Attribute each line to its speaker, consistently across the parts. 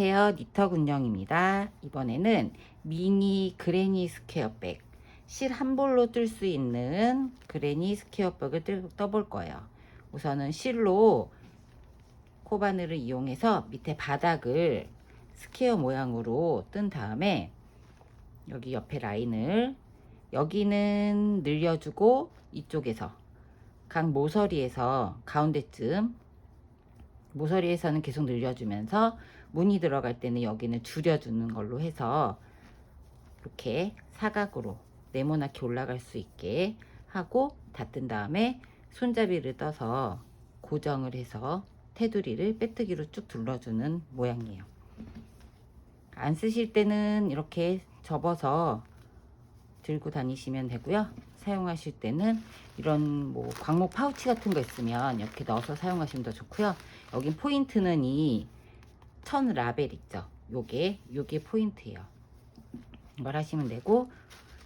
Speaker 1: 안녕하세요. 니터군영입니다. 이번에는 미니 그레니 스퀘어백 실 한 볼로 뜰 수 있는 그레니 스퀘어백을 떠볼 거예요. 우선은 실로 코바늘을 이용해서 밑에 바닥을 스퀘어 모양으로 뜬 다음에 여기 옆에 라인을 여기는 늘려주고 이쪽에서 각 모서리에서 가운데쯤 모서리에서는 계속 늘려주면서 무늬 들어갈 때는 여기는 줄여주는 걸로 해서 이렇게 사각으로 네모나게 올라갈 수 있게 하고 닫은 다음에 손잡이를 떠서 고정을 해서 테두리를 빼뜨기로 쭉 둘러주는 모양이에요. 안 쓰실 때는 이렇게 접어서 들고 다니시면 되고요. 사용하실 때는 이런 뭐 광목 파우치 같은 거 있으면 이렇게 넣어서 사용하시면 더 좋고요. 여긴 포인트는 이 천 라벨 있죠. 요게 포인트예요. 이걸 하시면 되고,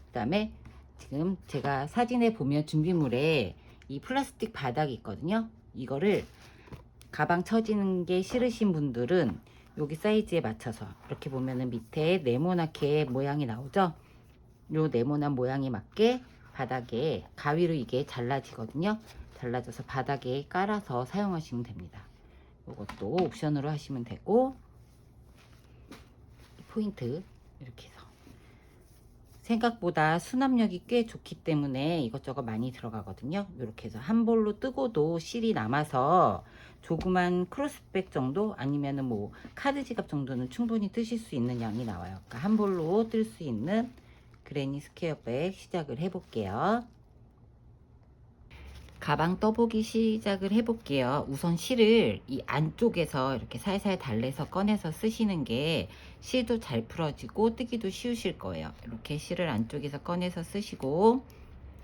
Speaker 1: 그 다음에 지금 제가 사진에 보면 준비물에 이 플라스틱 바닥이 있거든요. 이거를 가방 처지는 게 싫으신 분들은 여기 사이즈에 맞춰서 이렇게 보면은 밑에 네모나게 모양이 나오죠. 요 네모난 모양에 맞게 바닥에 가위로 이게 잘라지거든요. 잘라져서 바닥에 깔아서 사용하시면 됩니다. 이것도 옵션으로 하시면 되고, 포인트 이렇게 해서 생각보다 수납력이 꽤 좋기 때문에 이것저것 많이 들어가거든요. 이렇게 해서 한 볼로 뜨고도 실이 남아서 조그만 크로스백 정도 아니면은 뭐 카드 지갑 정도는 충분히 뜨실 수 있는 양이 나와요. 그러니까 한 볼로 뜰 수 있는 그레니 스퀘어백 시작을 해볼게요. 가방 떠보기 시작을 해볼게요. 우선 실을 이 안쪽에서 이렇게 살살 달래서 꺼내서 쓰시는 게 실도 잘 풀어지고 뜨기도 쉬우실 거예요. 이렇게 실을 안쪽에서 꺼내서 쓰시고,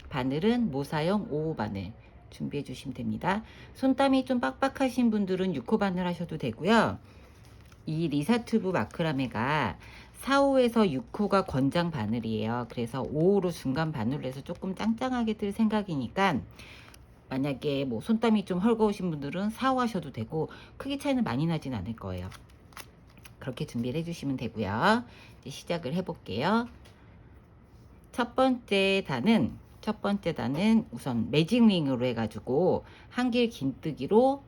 Speaker 1: 바늘은 모사용 5호 바늘 준비해 주시면 됩니다. 손땀이 좀 빡빡하신 분들은 6호 바늘 하셔도 되고요. 이 리사튜브 마크라메가 4호에서 6호가 권장 바늘이에요. 그래서 5호로 중간 바늘로 해서 조금 짱짱하게 뜰 생각이니까 만약에 뭐 손땀이 좀 헐거우신 분들은 4호 하셔도 되고 크기 차이는 많이 나진 않을 거예요. 그렇게 준비를 해주시면 되고요. 이제 시작을 해볼게요. 첫 번째 단은 우선 매직링으로 해가지고 한길 긴뜨기로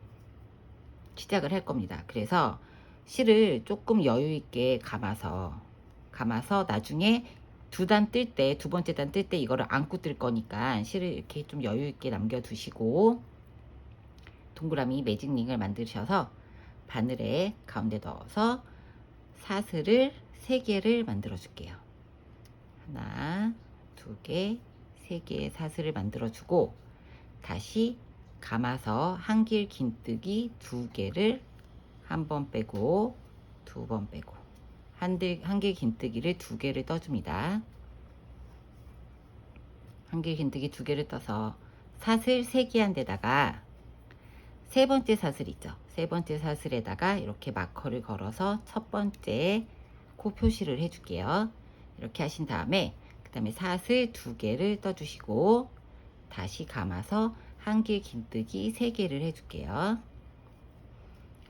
Speaker 1: 시작을 할 겁니다. 그래서 실을 조금 여유 있게 감아서 나중에 두 번째 단 뜰 때 이거를 안고 뜰 거니까 실을 이렇게 좀 여유 있게 남겨 두시고, 동그라미 매직링을 만드셔서 바늘에 가운데 넣어서 사슬을 3개를 만들어 줄게요. 하나, 2개, 3개의 사슬을 만들어 주고, 다시 감아서 한길 긴뜨기 2개를 한 번 빼고 2번 빼고 한길 긴뜨기를 2개를 떠줍니다. 한길 긴뜨기 2개를 떠서 사슬 3개 한 데다가 세 번째 사슬 있죠. 세 번째 사슬에다가 이렇게 마커를 걸어서 첫 번째 코 표시를 해줄게요. 이렇게 하신 다음에 그 다음에 사슬 2개를 떠주시고 다시 감아서 한길 긴뜨기 3개를 해줄게요.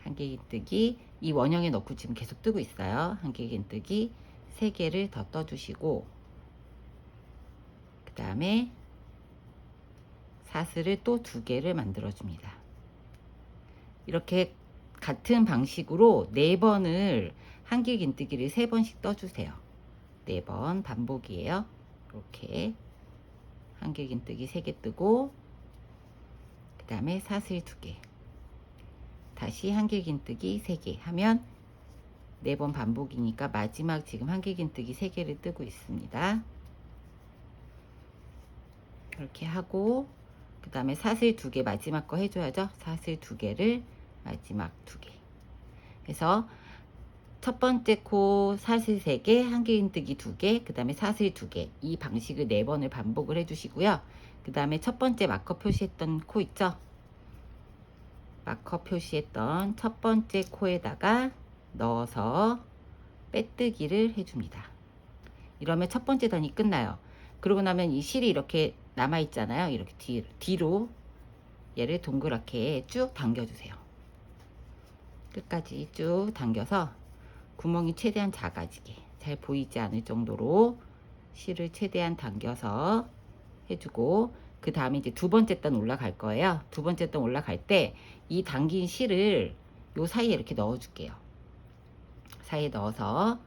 Speaker 1: 한길 긴뜨기 이 원형에 넣고 지금 계속 뜨고 있어요. 한길 긴뜨기 3개를 더 떠주시고, 그 다음에 사슬을 또 2개를 만들어 줍니다. 이렇게 같은 방식으로 4번을 한길 긴뜨기를 3번씩 떠주세요. 4번 반복이에요. 이렇게 한길 긴뜨기 3개 뜨고, 그 다음에 사슬 2개, 다시 한길 긴뜨기 3개 하면 4번 반복이니까 마지막 지금 한길 긴뜨기 3개를 뜨고 있습니다. 이렇게 하고 그 다음에 사슬 2개 마지막 거 해줘야죠. 사슬 2개를 마지막 2개 해서 첫 번째 코 사슬 3개, 한길 긴뜨기 2개, 그 다음에 사슬 2개, 이 방식을 4번을 반복을 해주시고요. 그 다음에 첫 번째 마커 표시했던 코 있죠. 마커 표시했던 첫 번째 코에다가 넣어서 빼뜨기를 해줍니다. 이러면 첫 번째 단이 끝나요. 그러고 나면 이 실이 이렇게 남아 있잖아요. 이렇게 뒤로 얘를 동그랗게 쭉 당겨주세요. 끝까지 쭉 당겨서 구멍이 최대한 작아지게, 잘 보이지 않을 정도로 실을 최대한 당겨서 해주고, 그 다음에 이제 두 번째 단 올라갈 거예요. 두 번째 단 올라갈 때 이 당긴 실을 요 사이에 이렇게 넣어 줄게요. 사이에 넣어서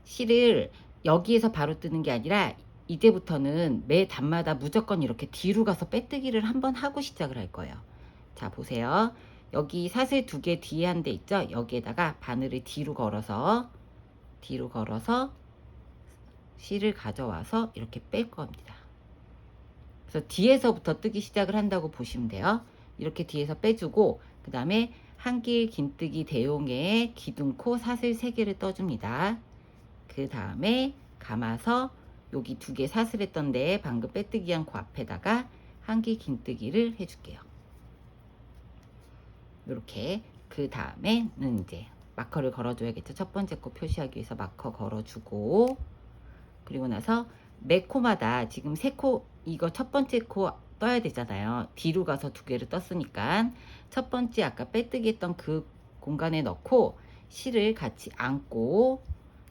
Speaker 1: 실을 여기에서 바로 뜨는 게 아니라 이제부터는 매 단마다 무조건 이렇게 뒤로 가서 빼뜨기를 한번 하고 시작을 할 거예요. 자, 보세요. 여기 사슬 두 개 뒤에 한 데 있죠? 여기에다가 바늘을 뒤로 걸어서 실을 가져와서 이렇게 뺄 겁니다. 그래서 뒤에서부터 뜨기 시작을 한다고 보시면 돼요. 이렇게 뒤에서 빼주고, 그 다음에 한길 긴뜨기 대용에 기둥코 사슬 3개를 떠줍니다. 그 다음에 감아서 여기 두 개 사슬했던 데에 방금 빼뜨기 한 코 앞에다가 한길 긴뜨기를 해줄게요. 이렇게. 그 다음에는 이제 마커를 걸어줘야겠죠. 첫 번째 코 표시하기 위해서 마커 걸어주고, 그리고 나서 매 코마다 지금 3코, 이거 첫 번째 코 떠야 되잖아요. 뒤로 가서 두 개를 떴으니까 첫 번째 아까 빼뜨기 했던 그 공간에 넣고 실을 같이 안고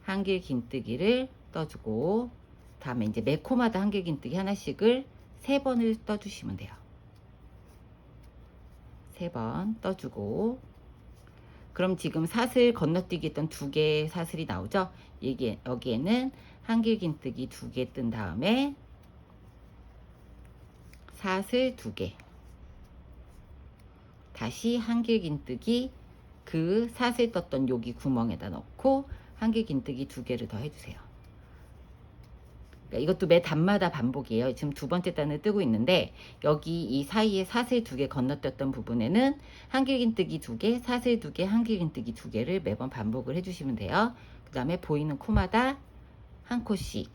Speaker 1: 한길 긴뜨기를 떠주고, 다음에 이제 매 코마다 한길 긴뜨기 하나씩을 3번을 떠주시면 돼요. 3번 떠주고, 그럼 지금 사슬 건너뛰기 했던 2개의 사슬이 나오죠. 여기에는 한길 긴뜨기 2개 뜬 다음에 사슬 2개, 다시 한길 긴뜨기 그 사슬 떴던 여기 구멍에다 넣고 한길 긴뜨기 2개를 더 해주세요. 그러니까 이것도 매 단마다 반복이에요. 지금 두 번째 단을 뜨고 있는데 여기 이 사이에 사슬 2개 건너뛰었던 부분에는 한길 긴뜨기 2개, 사슬 2개, 한길 긴뜨기 2개를 매번 반복을 해주시면 돼요. 그 다음에 보이는 코마다 한 코씩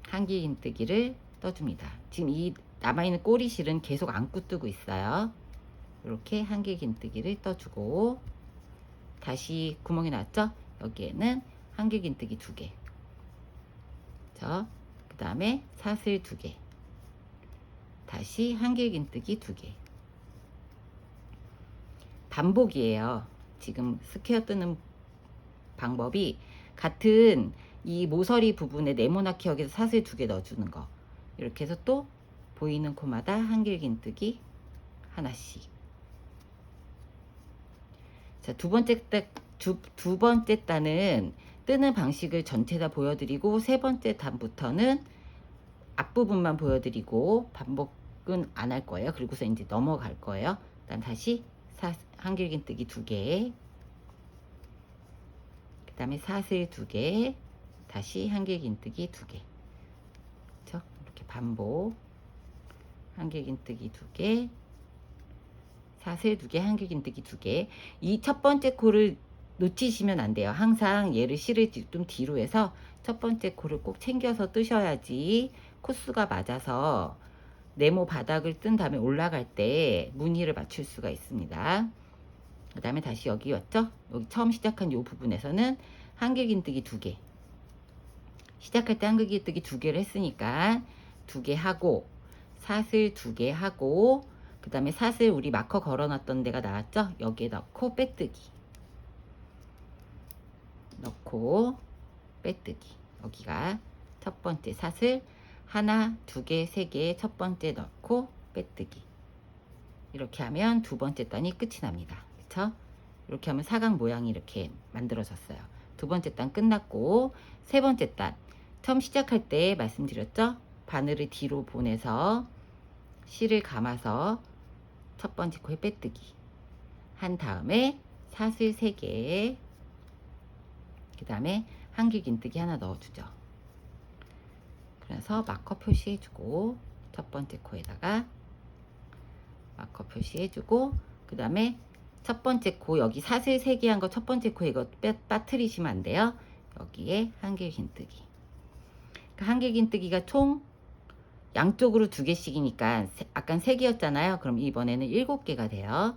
Speaker 1: 한길 긴뜨기를 떠줍니다. 지금 이 남아있는 꼬리실은 계속 안고 뜨고 있어요. 이렇게 한길 긴뜨기를 떠주고, 다시 구멍이 났죠? 여기에는 한길 긴뜨기 2개, 그 다음에 사슬 2개, 다시 한길 긴뜨기 2개. 반복이에요. 지금 스퀘어 뜨는 방법이 같은 이 모서리 부분에 네모나게 여기서 사슬 2개 넣어주는 거, 이렇게 해서 또 보이는 코마다 한길 긴뜨기 하나씩. 자, 두 번째 단은 뜨는 방식을 전체 다 보여드리고, 세 번째 단부터는 앞부분만 보여드리고 반복은 안 할 거예요. 그리고서 이제 넘어갈 거예요. 일단 다시 한길 긴뜨기 2개, 그 다음에 사슬 2개, 다시 한길 긴뜨기 2개. 그렇죠? 이렇게 반복. 한길 긴뜨기 2개, 사슬 2개, 한길 긴뜨기 2개. 이 첫 번째 코를 놓치시면 안 돼요. 항상 얘를 실을 좀 뒤로 해서 첫 번째 코를 꼭 챙겨서 뜨셔야지 코수가 맞아서 네모 바닥을 뜬 다음에 올라갈 때 무늬를 맞출 수가 있습니다. 그 다음에 다시 여기 왔죠? 여기 처음 시작한 이 부분에서는 한길 긴뜨기 2개. 시작할 때 한길 긴뜨기 2개를 했으니까 2개 하고, 사슬 2개 하고, 그 다음에 사슬 우리 마커 걸어놨던 데가 나왔죠? 여기에 넣고 빼뜨기, 넣고 빼뜨기. 여기가 첫 번째 사슬 하나, 2개, 3개 첫 번째 넣고 빼뜨기. 이렇게 하면 두 번째 단이 끝이 납니다. 그쵸? 이렇게 하면 사각 모양이 이렇게 만들어졌어요. 두 번째 단 끝났고, 세 번째 단 처음 시작할 때 말씀드렸죠? 바늘을 뒤로 보내서 실을 감아서 첫 번째 코에 빼뜨기 한 다음에 사슬 3개, 그 다음에 한길 긴뜨기 하나 넣어주죠. 그래서 마커 표시해주고, 첫 번째 코에다가 마커 표시해주고, 그 다음에 첫 번째 코 여기 사슬 3개 한 거 첫 번째 코에 이거 빠뜨리시면 안 돼요. 여기에 한길 긴뜨기. 한길 긴뜨기가 총 양쪽으로 2개씩이니까 아까 3개였잖아요. 그럼 이번에는 7개가 돼요.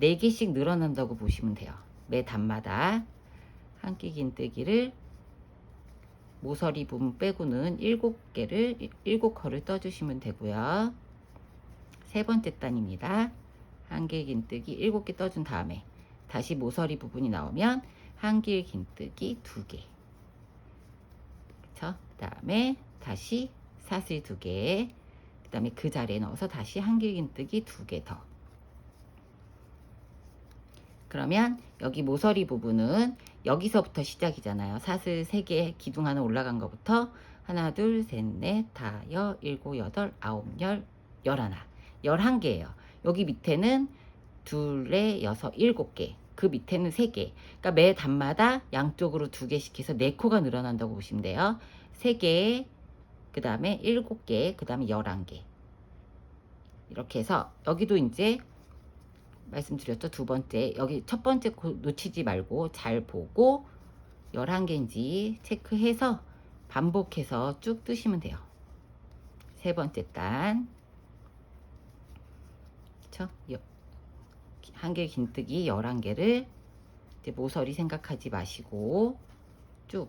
Speaker 1: 4개씩 늘어난다고 보시면 돼요. 매 단마다 한길 긴뜨기를 모서리 부분 빼고는 7개를 7컬을 떠주시면 되고요. 세 번째 단입니다. 한길 긴뜨기 7개 떠준 다음에 다시 모서리 부분이 나오면 한길 긴뜨기 2개. 그쵸? 그 다음에 다시 사슬 2개. 그 다음에 그 자리에 넣어서 다시 한길 긴뜨기 2개 더. 그러면 여기 모서리 부분은 여기서부터 시작이잖아요. 사슬 3개 기둥 하나 올라간 것부터 하나, 둘, 셋, 넷, 다, 여, 일곱, 여덟, 아홉, 열, 열하나. 11개예요. 여기 밑에는 둘에 여섯, 7개. 그 밑에는 3개. 그러니까 매 단마다 양쪽으로 2개씩 해서 4코가 늘어난다고 보시면 돼요. 3개, 그 다음에 7개, 그 다음에 11개. 이렇게 해서 여기도 이제 말씀드렸죠. 두 번째, 여기 첫 번째 코 놓치지 말고 잘 보고 11개인지 체크해서 반복해서 쭉 뜨시면 돼요. 세 번째 단, 그쵸? 한길 긴뜨기 11개를 이제 모서리 생각하지 마시고 쭉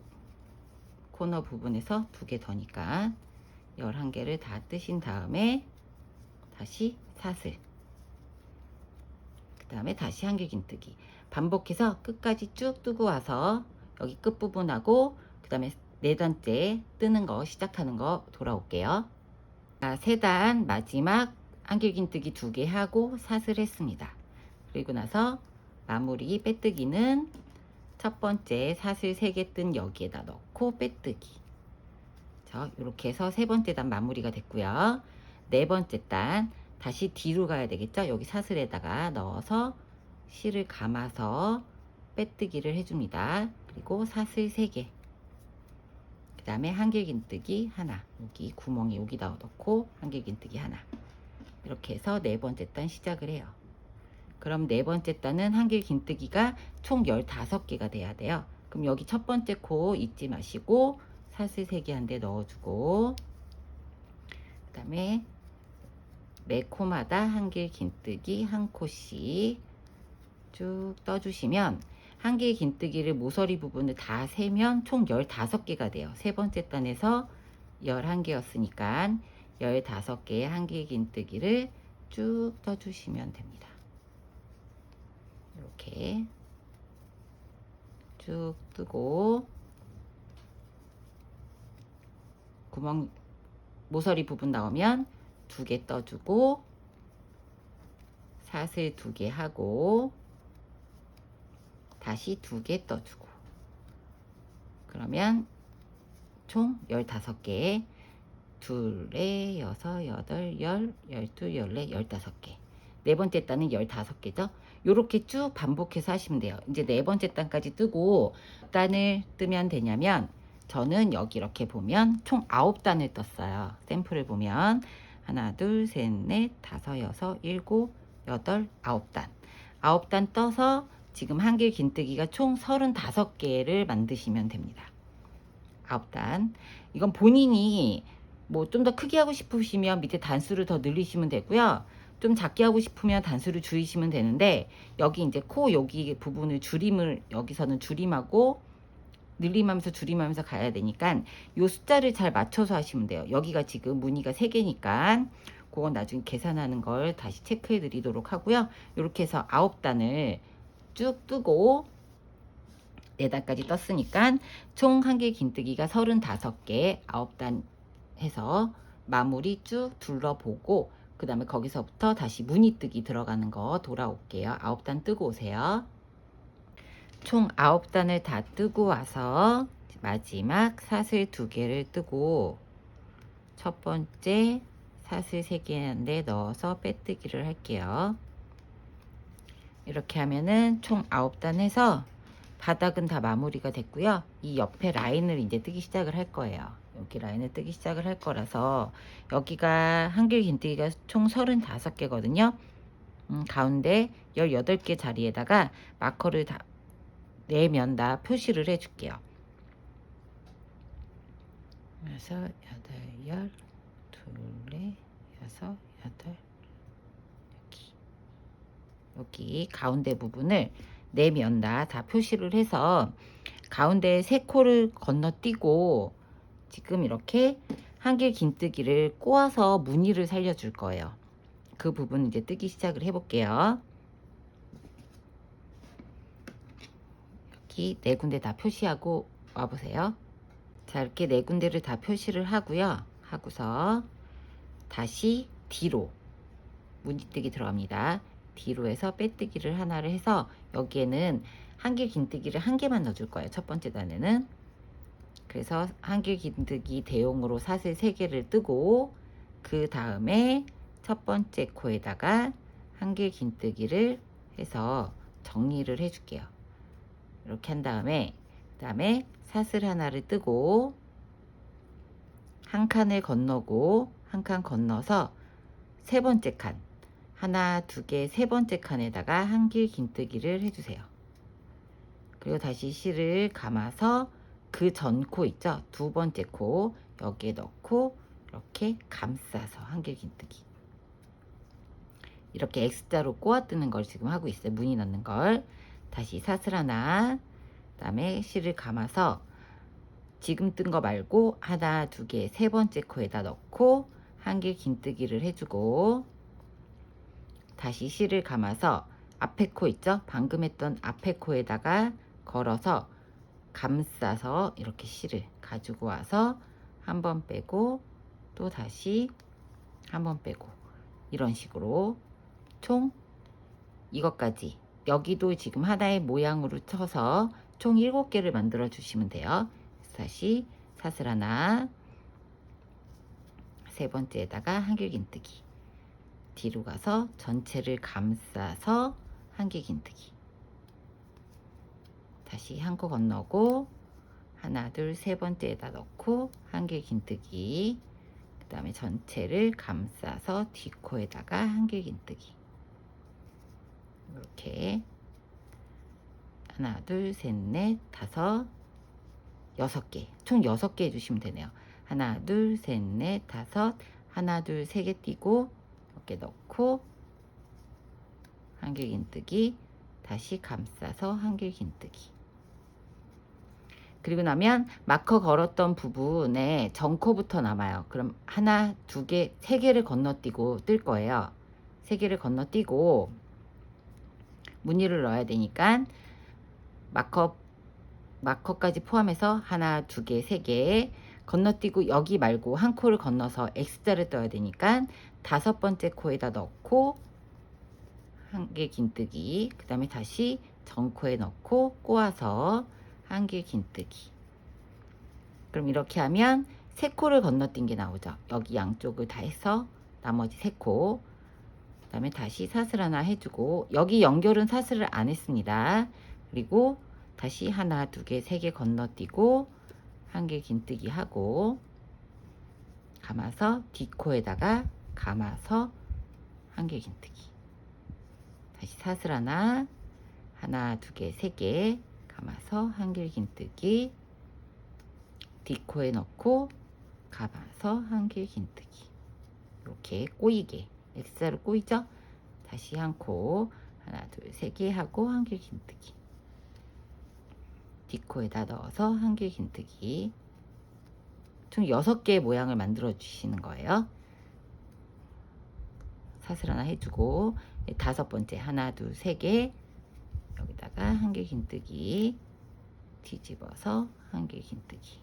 Speaker 1: 코너 부분에서 2개 더니까 11개를 다 뜨신 다음에 다시 사슬, 그 다음에 다시 한길 긴뜨기 반복해서 끝까지 쭉 뜨고 와서 여기 끝부분하고 그 다음에 4단째 뜨는 거 시작하는 거 돌아올게요. 3단 마지막 한길 긴뜨기 2개 하고 사슬 했습니다. 그리고 나서 마무리 빼뜨기는 첫 번째 사슬 3개 뜬 여기에다 넣고 빼뜨기. 이렇게 해서 세 번째 단 마무리가 됐고요. 네 번째 단 다시 뒤로 가야 되겠죠. 여기 사슬에다가 넣어서 실을 감아서 빼뜨기를 해줍니다. 그리고 사슬 3개, 그 다음에 한길 긴뜨기 하나, 여기 구멍이 여기다 넣고 한길 긴뜨기 하나. 이렇게 해서 네 번째 단 시작을 해요. 그럼 네 번째 단은 한길 긴뜨기가 총 15개가 돼야 돼요. 그럼 여기 첫 번째 코 잊지 마시고 사슬 3개 한 대 넣어주고, 그 다음에 매 코마다 한길 긴뜨기 한 코씩 쭉 떠주시면 한길 긴뜨기를 모서리 부분을 다 세면 총 15개가 돼요. 세 번째 단에서 11개였으니까 15개의 한길 긴뜨기를 쭉 떠주시면 됩니다. 이렇게 쭉 뜨고 구멍 모서리 부분 나오면 2개 떠주고 사슬 2개 하고 다시 2개 떠주고, 그러면 총 15개, 둘에 여섯, 여덟, 열, 12, 14, 15개. 네 번째 단은 15개죠. 요렇게 쭉 반복해서 하시면 돼요. 이제 네 번째 단까지 뜨고 단을 뜨면 되냐면, 저는 여기 이렇게 보면 총 9단을 떴어요. 샘플을 보면 하나, 둘, 셋, 넷, 다섯, 여섯, 일곱, 여덟, 9단. 9단 떠서 지금 한길 긴뜨기가 총 35개를 만드시면 됩니다. 9단. 이건 본인이 뭐 좀 더 크게 하고 싶으시면 밑에 단수를 더 늘리시면 되고요. 좀 작게 하고 싶으면 단수를 줄이시면 되는데, 여기 이제 코 여기 부분을 줄임을, 여기서는 줄임하고 늘림하면서 줄임하면서 가야 되니까 요 숫자를 잘 맞춰서 하시면 돼요. 여기가 지금 무늬가 3개니까 그건 나중에 계산하는 걸 다시 체크해 드리도록 하고요. 이렇게 해서 9단을 쭉 뜨고 4단까지 떴으니까 총 한길 긴뜨기가 35개, 9단 해서 마무리 쭉 둘러보고, 그 다음에 거기서부터 다시 무늬뜨기 들어가는 거 돌아올게요. 9단 뜨고 오세요. 총 9단을 다 뜨고 와서 마지막 사슬 2개를 뜨고 첫 번째 사슬 3개인데 넣어서 빼뜨기를 할게요. 이렇게 하면은 총 9단 해서 바닥은 다 마무리가 됐고요. 이 옆에 라인을 이제 뜨기 시작을 할 거예요. 여기 라인을 뜨기 시작을 할 거라서 여기가 한길 긴뜨기가 총 35개거든요. 가운데 18개 자리에다가 마커를 다 4면 다 표시를 해줄게요. 그래서 8, 10, 둘에 6, 8, 여기 가운데 부분을 4면 다 표시를 해서 가운데 3코를 건너뛰고 지금 이렇게 한길 긴뜨기를 꼬아서 무늬를 살려줄 거예요. 그 부분 이제 뜨기 시작을 해볼게요. 여기 네 군데 다 표시하고 와보세요. 자, 이렇게 네 군데를 다 표시를 하고요. 하고서 다시 뒤로 무늬뜨기 들어갑니다. 뒤로 해서 빼뜨기를 하나를 해서 여기에는 한길 긴뜨기를 한 개만 넣어줄 거예요. 첫 번째 단에는. 그래서 한길 긴뜨기 대용으로 사슬 3개를 뜨고 그 다음에 첫 번째 코에다가 한길 긴뜨기를 해서 정리를 해줄게요. 이렇게 한 다음에 그다음에 사슬 하나를 뜨고 한 칸을 건너고 한 칸 건너서 세 번째 칸 하나 두 개 세 번째 칸에다가 한길 긴뜨기를 해주세요. 그리고 다시 실을 감아서 그 전 코 있죠? 두 번째 코 여기에 넣고 이렇게 감싸서 한길 긴뜨기. 이렇게 X자로 꼬아 뜨는 걸 지금 하고 있어요. 무늬 넣는 걸. 다시 사슬 하나, 그다음에 실을 감아서 지금 뜬 거 말고 하나, 두 개, 세 번째 코에다 넣고 한길 긴뜨기를 해주고 다시 실을 감아서 앞에 코 있죠? 방금 했던 앞에 코에다가 걸어서 감싸서 이렇게 실을 가지고 와서 한 번 빼고 또 다시 한 번 빼고 이런 식으로 총 이것까지 여기도 지금 하나의 모양으로 쳐서 총 7개를 만들어 주시면 돼요. 다시 사슬 하나 세 번째에다가 한길 긴뜨기 뒤로 가서 전체를 감싸서 한길 긴뜨기 다시 한 코 건너고 하나 둘 세 번째에다 넣고 한길 긴뜨기 그 다음에 전체를 감싸서 뒷코에다가 한길 긴뜨기 이렇게 하나 둘 셋 넷 다섯 6개 총 6개 해주시면 되네요. 하나 둘 셋 넷 다섯 하나 둘 세 개 띄고 이렇게 넣고 한길 긴뜨기 다시 감싸서 한길 긴뜨기 그리고 나면 마커 걸었던 부분에 전코부터 남아요. 그럼 하나 두 개 세 개를 건너뛰고 뜰 거예요. 세 개를 건너뛰고 무늬를 넣어야 되니까 마커까지 포함해서 하나 두 개 세 개 건너뛰고 여기 말고 한 코를 건너서 X자를 떠야 되니까 다섯 번째 코에다 넣고 한길 긴뜨기 그 다음에 다시 전코에 넣고 꼬아서 한길 긴뜨기 그럼 이렇게 하면 세 코를 건너뛴 게 나오죠. 여기 양쪽을 다 해서 나머지 세 코 그 다음에 다시 사슬 하나 해주고 여기 연결은 사슬을 안 했습니다. 그리고 다시 하나 두 개 세 개 건너뛰고 한길 긴뜨기 하고 감아서 뒷코에다가 감아서 한길 긴뜨기 다시 사슬 하나 두 개 세 개 감아서 한길 긴뜨기 뒷코에 넣고 감아서 한길 긴뜨기 이렇게 꼬이게 X자로 꼬이죠. 다시 한 코 하나 둘 세 개 하고 한길 긴뜨기 뒷코에다 넣어서 한길 긴뜨기 총 6개의 모양을 만들어 주시는 거예요. 사슬 하나 해주고 다섯 번째 하나 둘 세 개 여기다가 한길 긴뜨기 뒤집어서 한길 긴뜨기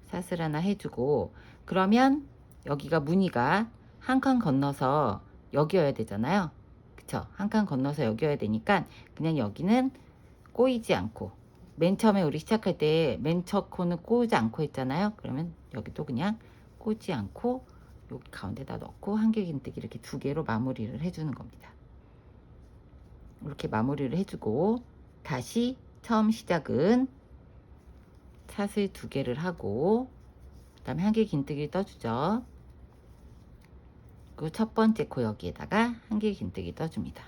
Speaker 1: 사슬 하나 해주고 그러면 여기가 무늬가 한 칸 건너서 여기여야 되잖아요. 그쵸? 한 칸 건너서 여기여야 되니까 그냥 여기는 꼬이지 않고 맨 처음에 우리 시작할 때 맨 첫 코는 꼬이지 않고 했잖아요. 그러면 여기도 그냥 꼬지 않고 여기 가운데다 넣고 한길 긴뜨기 이렇게 두 개로 마무리를 해주는 겁니다. 이렇게 마무리를 해주고 다시 처음 시작은 사슬 두 개를 하고 그 다음에 한길 긴뜨기를 떠주죠. 그리고 첫 번째 코 여기에다가 한길 긴뜨기 떠줍니다.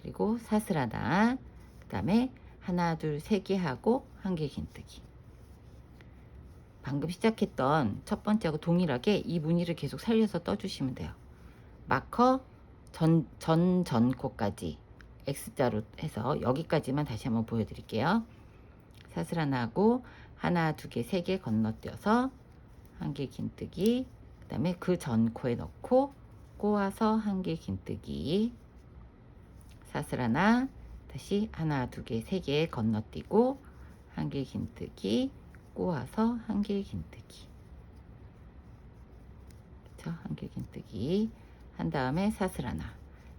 Speaker 1: 그리고 사슬 하나 그 다음에 하나 둘 세 개 하고 한길 긴뜨기 방금 시작했던 첫 번째하고 동일하게 이 무늬를 계속 살려서 떠주시면 돼요. 마커 전코까지 X자로 해서 여기까지만 다시 한번 보여드릴게요. 사슬 하나 하고 하나 두 개 세 개 건너뛰어서 한길 긴뜨기 그 다음에 그 전코에 넣고 꼬아서 한길 긴뜨기 사슬 하나 그 다시 하나, 두 개, 세 개 건너뛰고 한길 긴뜨기, 꼬아서 한길 긴뜨기. 그쵸? 한길 긴뜨기 한 다음에 사슬 하나.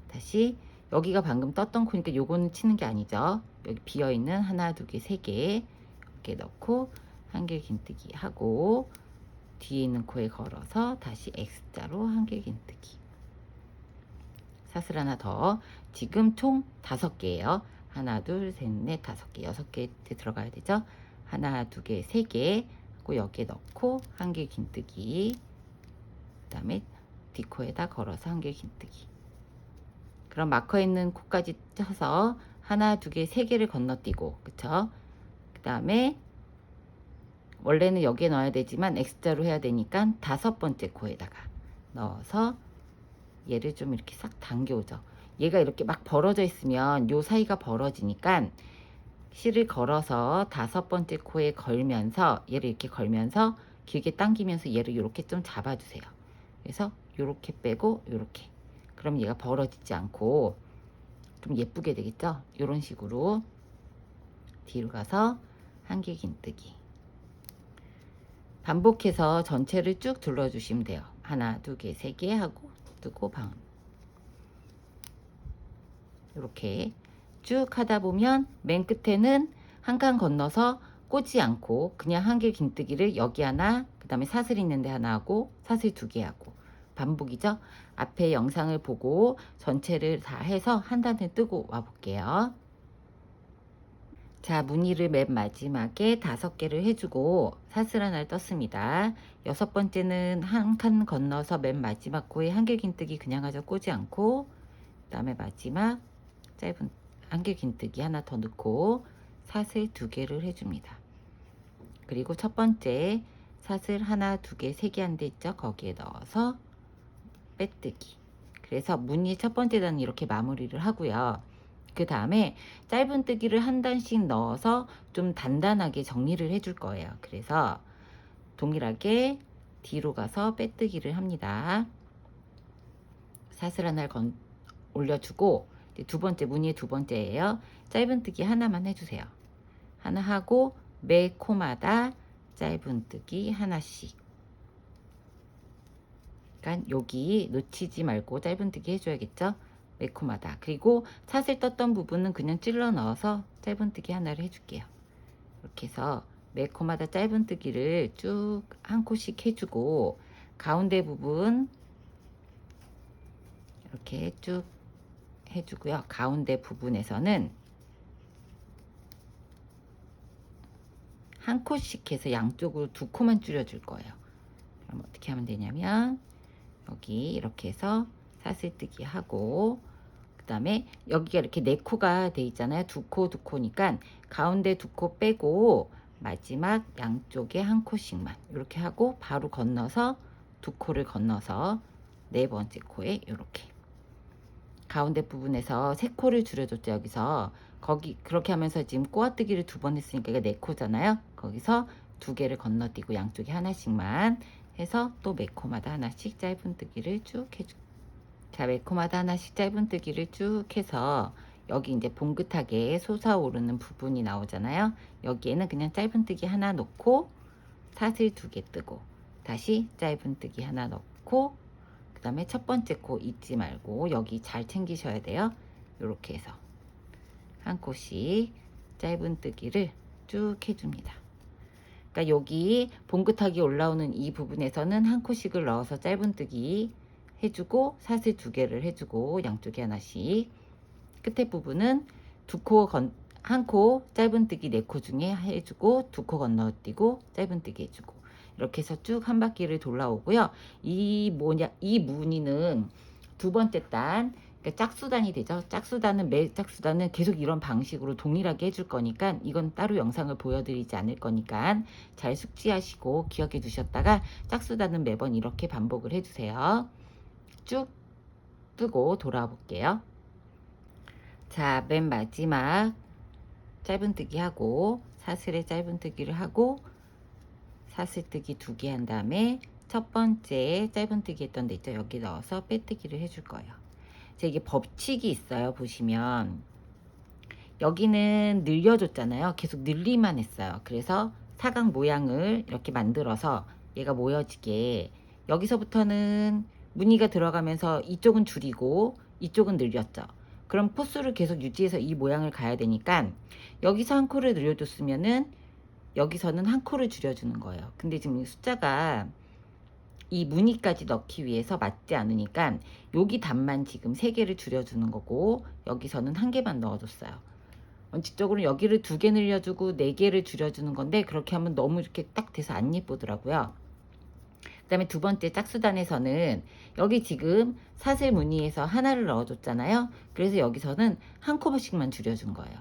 Speaker 1: 다시 여기가 방금 떴던 코니까 요거는 치는 게 아니죠. 여기 비어있는 하나, 두 개, 세 개 이렇게 넣고 한길 긴뜨기 하고 뒤에 있는 코에 걸어서 다시 X자로 한길 긴뜨기. 사슬 하나 더. 지금 총 5개예요. 하나, 둘, 셋, 넷, 5개, 6개 들어가야 되죠. 하나, 두 개, 세 개 하고 여기에 넣고 한길 긴뜨기. 그 다음에 뒷코에다 걸어서 한길 긴뜨기. 그럼 마커 있는 코까지 쳐서 하나, 두 개, 세 개를 건너뛰고, 그쵸? 그 다음에 원래는 여기에 넣어야 되지만 X자로 해야 되니까 5번째 코에다가 넣어서 얘를 좀 이렇게 싹 당겨오죠. 얘가 이렇게 막 벌어져 있으면 요 사이가 벌어지니까 실을 걸어서 5번째 코에 걸면서 얘를 이렇게 걸면서 길게 당기면서 얘를 이렇게 좀 잡아주세요. 그래서 이렇게 빼고 이렇게. 그럼 얘가 벌어지지 않고 좀 예쁘게 되겠죠? 이런 식으로 뒤로 가서 한길 긴뜨기. 반복해서 전체를 쭉 둘러주시면 돼요. 하나, 두 개, 세 개 하고 뜨고 방. 이렇게 쭉 하다 보면 맨 끝에는 한 칸 건너서 꽂지 않고 그냥 한길 긴뜨기를 여기 하나, 그 다음에 사슬 있는데 하나 하고 사슬 2개 하고 반복이죠. 앞에 영상을 보고 전체를 다 해서 한 단을 뜨고 와 볼게요. 자, 무늬를 맨 마지막에 5개를 해주고 사슬 하나를 떴습니다. 6번째는 한 칸 건너서 맨 마지막 코에 한길 긴뜨기 그냥 하죠. 꽂지 않고 그 다음에 마지막 짧은 한길 긴뜨기 하나 더 넣고 사슬 2개를 해줍니다. 그리고 첫 번째 사슬 하나, 두 개, 세 개 한 데 있죠. 거기에 넣어서 빼뜨기. 그래서 무늬 첫 번째 단은 이렇게 마무리를 하고요. 그 다음에 짧은뜨기를 한 단씩 넣어서 좀 단단하게 정리를 해줄 거예요. 그래서 동일하게 뒤로 가서 빼뜨기를 합니다. 사슬 하나를 올려주고 두 번째 무늬의 두 번째예요. 짧은뜨기 하나만 해주세요. 하나 하고 매 코마다 짧은뜨기 하나씩. 그러니까 여기 놓치지 말고 짧은뜨기 해줘야겠죠. 매 코마다. 그리고 사슬 떴던 부분은 그냥 찔러 넣어서 짧은뜨기 하나를 해줄게요. 이렇게 해서 매 코마다 짧은뜨기를 쭉 한 코씩 해주고 가운데 부분 이렇게 쭉 해주고요. 가운데 부분에서는 한 코씩 해서 양쪽으로 2코만 줄여줄 거예요. 그럼 어떻게 하면 되냐면 여기 이렇게 해서 사슬뜨기 하고 그 다음에 여기가 이렇게 4코가 돼 있잖아요. 2코 2코니까 가운데 2코 빼고 마지막 양쪽에 한 코씩만 이렇게 하고 바로 건너서 2코를 건너서 4번째 코에 이렇게 가운데 부분에서 3코를 줄여줬죠. 여기서 거기 그렇게 하면서 지금 꼬아뜨기를 2번 했으니까 이게 4코잖아요. 거기서 2개를 건너뛰고 양쪽에 하나씩만 해서 또 매 코마다 하나씩 짧은뜨기를 쭉 해줘. 자, 매 코마다 하나씩 짧은뜨기를 쭉 해서 여기 이제 봉긋하게 솟아오르는 부분이 나오잖아요. 여기에는 그냥 짧은뜨기 하나 넣고 사슬 2개 뜨고 다시 짧은뜨기 하나 넣고 그 다음에 첫 번째 코 잊지 말고 여기 잘 챙기셔야 돼요. 이렇게 해서 한 코씩 짧은뜨기를 쭉 해줍니다. 그러니까 여기 봉긋하게 올라오는 이 부분에서는 한 코씩을 넣어서 짧은뜨기 해주고 사슬 2개를 해주고 양쪽에 하나씩 끝에 부분은 한 코 짧은뜨기 4코 중에 해주고 2코 건너뛰고 짧은뜨기 해주고 이렇게 해서 쭉 한 바퀴를 돌아오고요. 이 무늬는 두 번째 단 그러니까 짝수단이 되죠. 매 짝수단은 계속 이런 방식으로 동일하게 해줄 거니까 이건 따로 영상을 보여드리지 않을 거니까 잘 숙지하시고 기억해 두셨다가 짝수단은 매번 이렇게 반복을 해주세요. 쭉 뜨고 돌아와 볼게요. 자, 맨 마지막 짧은뜨기 하고 사슬에 짧은뜨기를 하고 사슬뜨기 2개 한 다음에 첫 번째 짧은뜨기 했던 데 있죠. 여기 넣어서 빼뜨기를 해줄 거예요. 자, 이게 법칙이 있어요. 보시면 여기는 늘려줬잖아요. 계속 늘리만 했어요. 그래서 사각 모양을 이렇게 만들어서 얘가 모여지게, 여기서부터는 무늬가 들어가면서 이쪽은 줄이고 이쪽은 늘렸죠. 그럼 포스를 계속 유지해서 이 모양을 가야 되니까 여기서 한 코를 늘려줬으면은 여기서는 한 코를 줄여주는 거예요. 근데 지금 숫자가 이 무늬까지 넣기 위해서 맞지 않으니까 여기 단만 지금 3개를 줄여주는 거고 여기서는 1개만 넣어줬어요. 원칙적으로 여기를 2개 늘려주고 4개를 줄여주는 건데 그렇게 하면 너무 이렇게 딱 돼서 안 예쁘더라고요. 그 다음에 두 번째 짝수단에서는 여기 지금 사슬 무늬에서 하나를 넣어줬잖아요. 그래서 여기서는 한 코씩만 줄여준 거예요.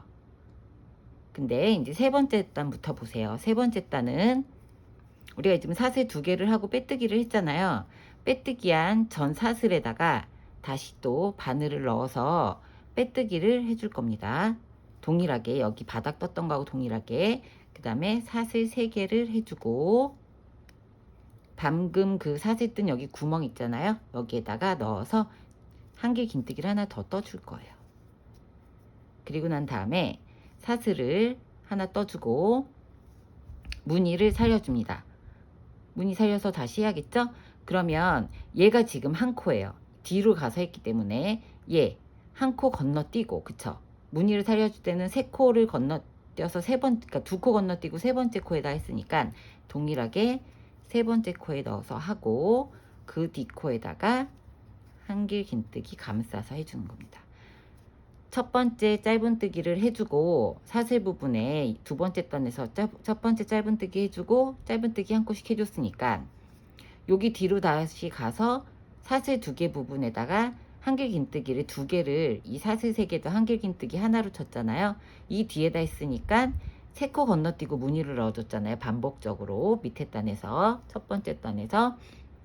Speaker 1: 근데 이제 세 번째 단부터 보세요. 세 번째 단은 우리가 지금 사슬 2개를 하고 빼뜨기를 했잖아요. 빼뜨기한 전 사슬에다가 다시 또 바늘을 넣어서 빼뜨기를 해줄 겁니다. 동일하게 여기 바닥 떴던 거하고 동일하게. 그 다음에 사슬 3개를 해주고 방금 그 사슬 뜬 여기 구멍 있잖아요. 여기에다가 넣어서 한길 긴뜨기를 하나 더 떠줄 거예요. 그리고 난 다음에 사슬을 하나 떠주고 무늬를 살려줍니다. 무늬 살려서 다시 해야겠죠? 그러면 얘가 지금 한 코예요. 뒤로 가서 했기 때문에 얘 한 코 건너뛰고, 그쵸? 무늬를 살려줄 때는 3코를 건너뛰어서 그러니까 2코 건너뛰고 3번째 코에다 했으니까 동일하게 3번째 코에 넣어서 하고 그 뒷코에다가 한길 긴뜨기 감싸서 해주는 겁니다. 첫 번째 짧은뜨기를 해주고 사슬 부분에 두 번째 단에서 첫 번째 짧은뜨기 해주고 짧은뜨기 한 코씩 해줬으니까 여기 뒤로 다시 가서 사슬 2개 부분에다가 한길 긴뜨기를 2개를 이 사슬 3개도 한길 긴뜨기 하나로 쳤잖아요. 이 뒤에다 했으니까 3코 건너뛰고 무늬를 넣어줬잖아요. 반복적으로 밑에 단에서 첫 번째 단에서.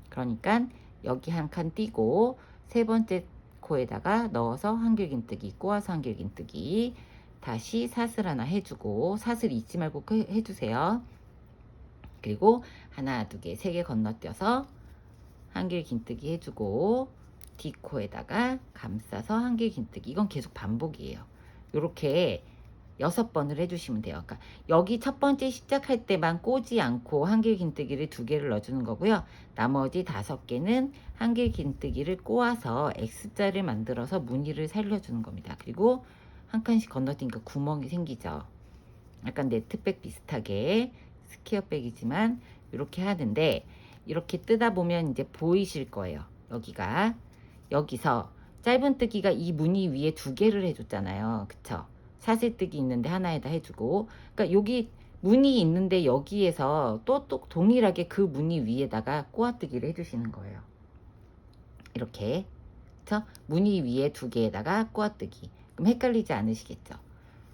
Speaker 1: 그러니까 여기 한 칸 띄고 세 번째 코에다가 넣어서 한길 긴뜨기, 꼬아서 한길 긴뜨기, 다시 사슬 하나 해주고, 사슬 잊지 말고 해주세요. 그리고 하나, 2개, 3개 건너뛰어서 한길 긴뜨기 해주고 뒷코에다가 감싸서 한길 긴뜨기. 이건 계속 반복이에요. 요렇게 6번을 해주시면 돼요. 그러니까 여기 첫 번째 시작할 때만 꼬지 않고 한길 긴뜨기를 2개를 넣어주는 거고요. 나머지 5개는 한길 긴뜨기를 꼬아서 X자를 만들어서 무늬를 살려주는 겁니다. 그리고 한 칸씩 건너뛰니까 구멍이 생기죠. 약간 네트백 비슷하게 스퀘어백이지만 이렇게 하는데, 이렇게 뜨다 보면 이제 보이실 거예요. 여기서 짧은뜨기가 이 무늬 위에 2개를 해줬잖아요. 그쵸? 사슬뜨기 있는데 하나에다 해주고, 그러니까 여기 무늬 있는데 여기에서 또 동일하게 그 무늬 위에다가 꼬아뜨기를 해주시는 거예요. 이렇게. 그쵸? 무늬 위에 2개에다가 꼬아뜨기. 그럼 헷갈리지 않으시겠죠?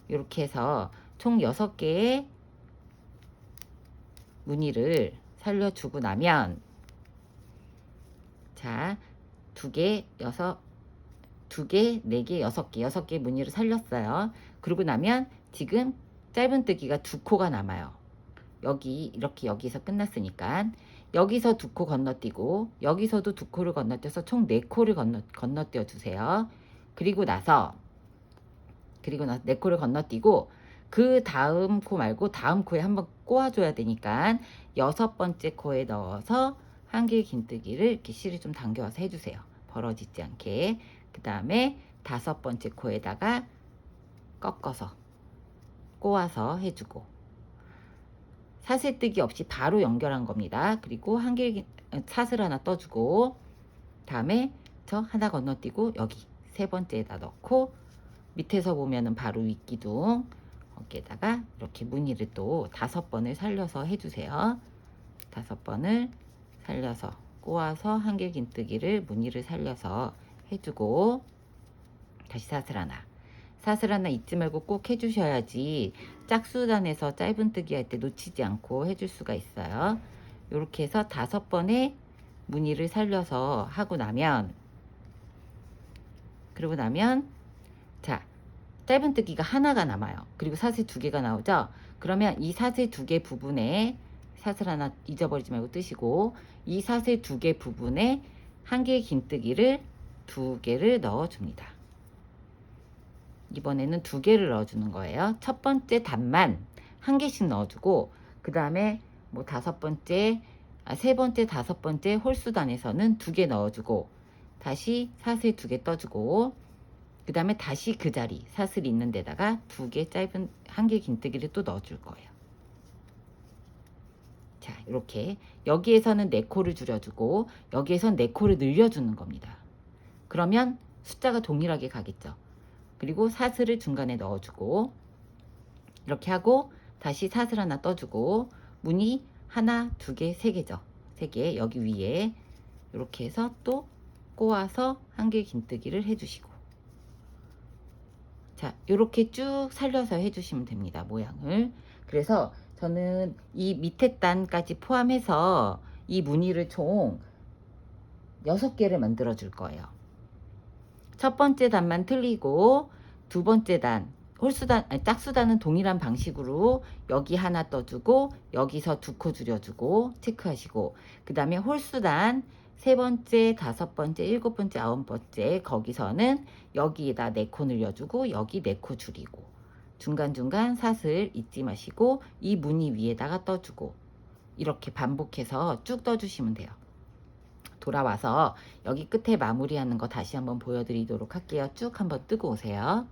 Speaker 1: 이렇게 해서 총 6개의 무늬를 살려주고 나면, 자, 2개, 2개, 4개, 6개, 6개 무늬를 살렸어요. 그러고 나면 지금 짧은뜨기가 2코가 남아요. 이렇게 여기서 끝났으니까 여기서 2코 건너뛰고 여기서도 2코를 건너뛰어서 총 4코를 건너뛰어 주세요. 그리고 나서 4코를 건너뛰고 그 다음 코 말고 다음 코에 한번 꼬아줘야 되니까 6번째 코에 넣어서 한길 긴뜨기를 이렇게 실을 좀 당겨와서 해주세요. 벌어지지 않게. 그 다음에 5번째 코에다가 꺾어서 꼬아서 해주고, 사슬뜨기 없이 바로 연결한 겁니다. 그리고 사슬 하나 떠주고, 다음에 저 하나 건너뛰고 여기 3번째에다 넣고, 밑에서 보면은 바로 윗기둥 거기에다가 이렇게 무늬를 또 5번을 살려서 해주세요. 5번을 살려서 꼬아서 한길 긴뜨기를 무늬를 살려서 해주고, 다시 사슬 하나 잊지 말고 꼭 해주셔야지 짝수단에서 짧은뜨기 할 때 놓치지 않고 해줄 수가 있어요. 이렇게 해서 5번의 무늬를 살려서 하고 나면, 그러고 나면 자, 짧은뜨기가 하나가 남아요. 그리고 사슬 2개가 나오죠. 그러면 이 사슬 2개 부분에 사슬 하나 잊어버리지 말고 뜨시고, 이 사슬 2개 부분에 한길 긴뜨기를 2개를 넣어줍니다. 이번에는 2개를 넣어주는 거예요. 첫 번째 단만 1개씩 넣어주고, 그 다음에 뭐 5번째, 3번째, 5번째 홀수단에서는 2개 넣어주고, 다시 사슬 2개 떠주고, 그 다음에 다시 그 자리 사슬 있는 데다가 2개 짧은 1개 긴뜨기를 또 넣어줄 거예요. 자, 이렇게 여기에서는 4코를 줄여주고 여기에선 4코를 늘려주는 겁니다. 그러면 숫자가 동일하게 가겠죠. 그리고 사슬을 중간에 넣어주고, 이렇게 하고 다시 사슬 하나 떠주고, 무늬 하나, 2개, 3개죠. 3개 여기 위에 이렇게 해서 또 꼬아서 1개 긴뜨기를 해주시고, 자, 이렇게 쭉 살려서 해주시면 됩니다. 모양을. 그래서 저는 이 밑에 단까지 포함해서 이 무늬를 총 6개를 만들어 줄 거예요. 첫 번째 단만 틀리고, 두 번째 단 홀수단, 아니, 짝수단은 동일한 방식으로 여기 하나 떠주고 여기서 2코 줄여주고 체크하시고, 그 다음에 홀수단 3번째, 5번째, 7번째, 9번째 거기서는 여기에다 4코 늘려주고 여기 4코 줄이고, 중간중간 사슬 잊지 마시고 이 무늬 위에다가 떠주고, 이렇게 반복해서 쭉 떠주시면 돼요. 돌아와서 여기 끝에 마무리하는 거 다시 한번 보여드리도록 할게요. 쭉 한번 뜨고 오세요.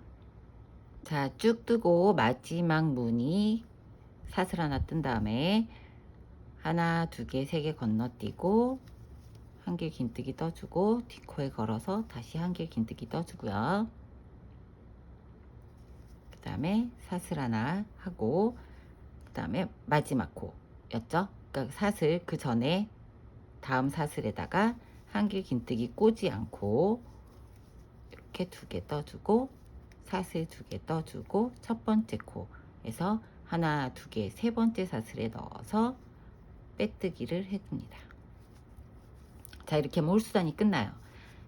Speaker 1: 자, 쭉 뜨고 마지막 무늬 사슬 하나 뜬 다음에 하나, 2개, 3개 건너뛰고 1개 긴뜨기 떠주고, 뒷코에 걸어서 다시 1개 긴뜨기 떠주고요. 그 다음에 사슬 하나 하고, 그 다음에 마지막 코였죠. 그러니까 사슬 그 전에 다음 사슬에다가 1개 긴뜨기 꼬지 않고 이렇게 2개 떠주고, 사슬 2개 떠주고, 첫 번째 코에서 하나, 2개, 3번째 사슬에 넣어서 빼뜨기를 해줍니다. 자, 이렇게 하면 홀수단이 끝나요.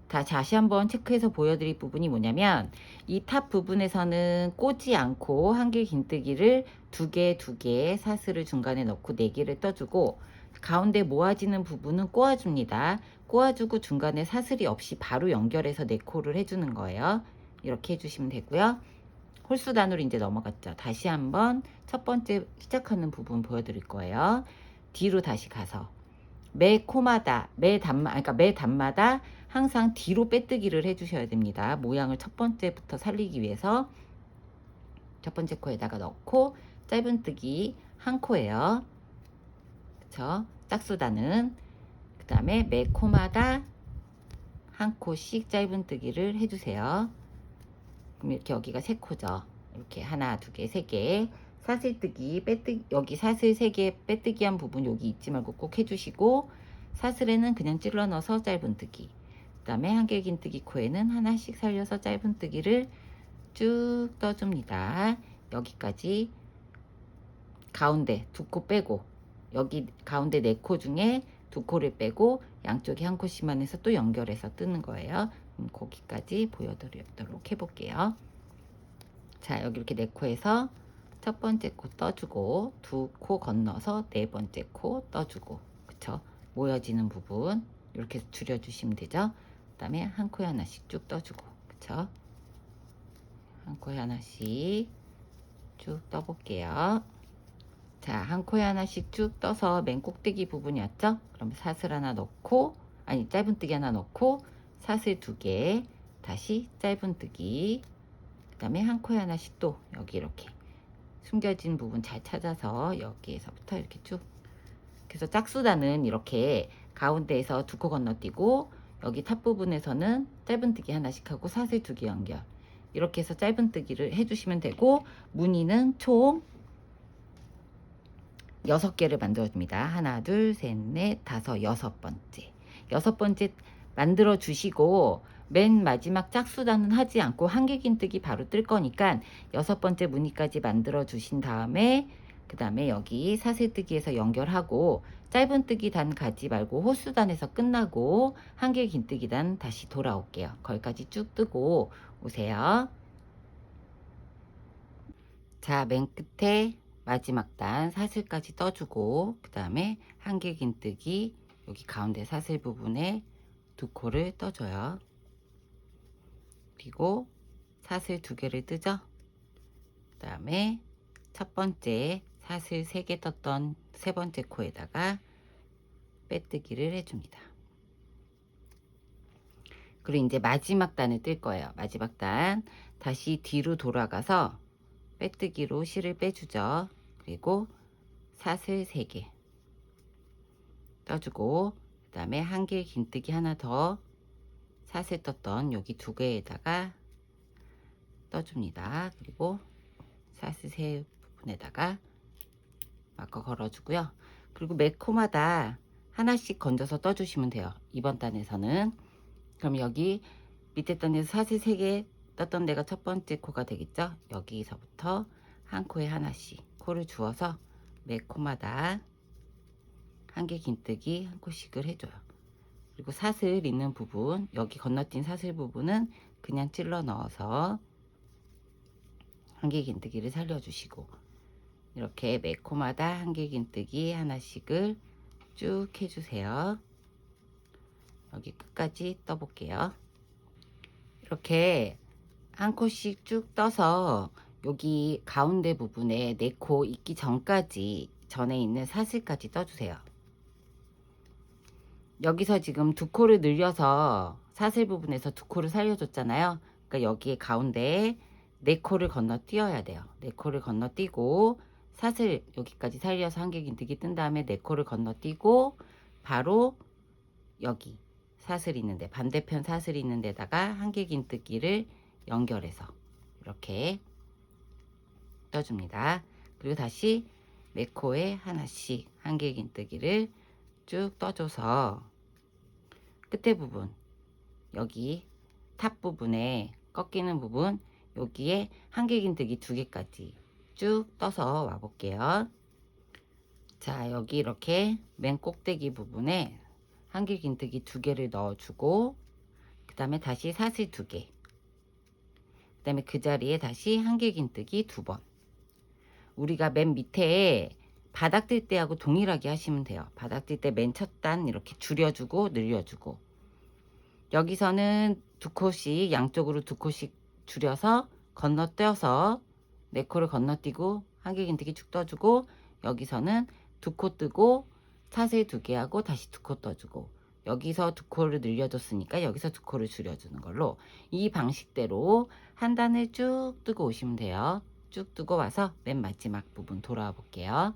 Speaker 1: 다시 한번 체크해서 보여드릴 부분이 뭐냐면, 이 탑 부분에서는 꼬지 않고 1개 긴뜨기를 2개 사슬을 중간에 넣고 4개를 떠주고, 가운데 모아지는 부분은 꼬아줍니다. 꼬아주고 중간에 사슬이 없이 바로 연결해서 4코를 해주는 거예요. 이렇게 해주시면 되고요. 홀수단으로 이제 넘어갔죠. 다시 한번 첫 번째 시작하는 부분 보여드릴 거예요. 뒤로 다시 가서 매 코마다, 그러니까 매 단마다 항상 뒤로 빼뜨기를 해주셔야 됩니다. 모양을 첫 번째부터 살리기 위해서 첫 번째 코에다가 넣고 짧은뜨기 1코예요. 그쵸? 짝수단은. 그 다음에 매 코마다 1코씩 짧은뜨기를 해주세요. 그럼 이렇게 여기가 3코죠. 이렇게 하나, 2개, 3개 사슬뜨기, 빼뜨기, 여기 사슬 3개 빼뜨기 한 부분 여기 잊지 말고 꼭 해주시고, 사슬에는 그냥 찔러 넣어서 짧은뜨기, 그 다음에 1개 긴뜨기 코에는 하나씩 살려서 짧은뜨기를 쭉 떠줍니다. 여기까지 가운데 2코 빼고, 여기 가운데 4코 중에 2코를 빼고 양쪽에 1코씩만 해서 또 연결해서 뜨는 거예요. 거기까지 보여드리도록 해볼게요. 자, 여기 이렇게 4코에서 첫 번째 코 떠주고 2코 건너서 4번째 코 떠주고, 그쵸? 모여지는 부분 이렇게 줄여주시면 되죠. 그 다음에 1코에 하나씩 쭉 떠주고, 그쵸? 1코에 하나씩 쭉 떠볼게요. 자, 1코에 하나씩 쭉 떠서 맨 꼭대기 부분이었죠? 그럼 사슬 하나 넣고, 아니 짧은뜨기 하나 넣고 사슬 2개, 다시 짧은뜨기, 그 다음에 1코에 하나씩 또 여기 이렇게 숨겨진 부분 잘 찾아서 여기에서부터 이렇게 쭉. 그래서 짝수단은 이렇게 가운데에서 2코 건너뛰고 여기 탑 부분에서는 짧은뜨기 하나씩 하고 사슬 2개 연결, 이렇게 해서 짧은뜨기를 해주시면 되고, 무늬는 총 6개를 만들어줍니다. 하나, 둘, 셋, 넷, 다섯, 6번째. 6번째 만들어 주시고, 맨 마지막 짝수단은 하지 않고 1개 긴뜨기 바로 뜰 거니까 6번째 무늬까지 만들어 주신 다음에, 그 다음에 여기 사슬뜨기에서 연결하고 짧은뜨기 단 가지 말고 호수단에서 끝나고 1개 긴뜨기 단 다시 돌아올게요. 거기까지 쭉 뜨고 오세요. 자, 맨 끝에 마지막 단 사슬까지 떠주고, 그 다음에 1개 긴뜨기 여기 가운데 사슬 부분에 2코를 떠줘요. 그리고 사슬 2개를 뜨죠. 그 다음에 첫 번째 사슬 3개 떴던 세 번째 코에다가 빼뜨기를 해줍니다. 그리고 이제 마지막 단을 뜰 거예요. 마지막 단 다시 뒤로 돌아가서 빼뜨기로 실을 빼주죠. 그리고 사슬 3개 떠주고, 그 다음에 한길 긴뜨기 하나 더 사슬 떴던 여기 2개에다가 떠줍니다. 그리고 사슬 3부분에다가 마커 걸어주고요. 그리고 매 코마다 하나씩 건져서 떠주시면 돼요. 이번 단에서는. 그럼 여기 밑에 단에서 사슬 3개 떴던 데가 첫 번째 코가 되겠죠. 여기서부터 한 코에 하나씩 코를 주어서 매 코마다 한길 긴뜨기 한 코씩을 해줘요. 그리고 사슬 있는 부분, 여기 건너뛴 사슬 부분은 그냥 찔러 넣어서 한길 긴뜨기를 살려주시고, 이렇게 매 코마다 한길 긴뜨기 하나씩을 쭉 해주세요. 여기 끝까지 떠볼게요. 이렇게 한 코씩 쭉 떠서 여기 가운데 부분에 4코 있기 전까지 전에 있는 사슬까지 떠주세요. 여기서 지금 2코를 늘려서 사슬 부분에서 2코를 살려줬잖아요. 그러니까 여기에 가운데에 4코를 건너뛰어야 돼요. 4코를 건너뛰고 사슬 여기까지 살려서 한길 긴뜨기 뜬 다음에 4코를 건너뛰고 바로 여기 사슬 있는데, 반대편 사슬 있는 데다가 한길 긴뜨기를 연결해서 이렇게 떠줍니다. 그리고 다시 매 코에 하나씩 한길 긴뜨기를 쭉 떠줘서 끝에 부분, 여기 탑 부분에 꺾이는 부분, 여기에 한길 긴뜨기 2개까지 쭉 떠서 와 볼게요. 자, 여기 이렇게 맨 꼭대기 부분에 한길 긴뜨기 2개를 넣어주고, 그 다음에 다시 사슬 2개, 그 다음에 그 자리에 다시 한길 긴뜨기 2번. 우리가 맨 밑에 바닥 뜰 때하고 동일하게 하시면 돼요. 바닥 뜰 때 맨 첫 단 이렇게 줄여주고 늘려주고, 여기서는 2코씩 양쪽으로 2코씩 줄여서 건너뛰어서 4코를 건너뛰고 한길 긴뜨기 쭉 떠주고, 여기서는 2코 뜨고 사슬 2개 하고 다시 2코 떠주고, 여기서 2코를 늘려줬으니까 여기서 2코를 줄여주는 걸로, 이 방식대로 한 단을 쭉 뜨고 오시면 돼요. 쭉 뜨고 와서 맨 마지막 부분 돌아와 볼게요.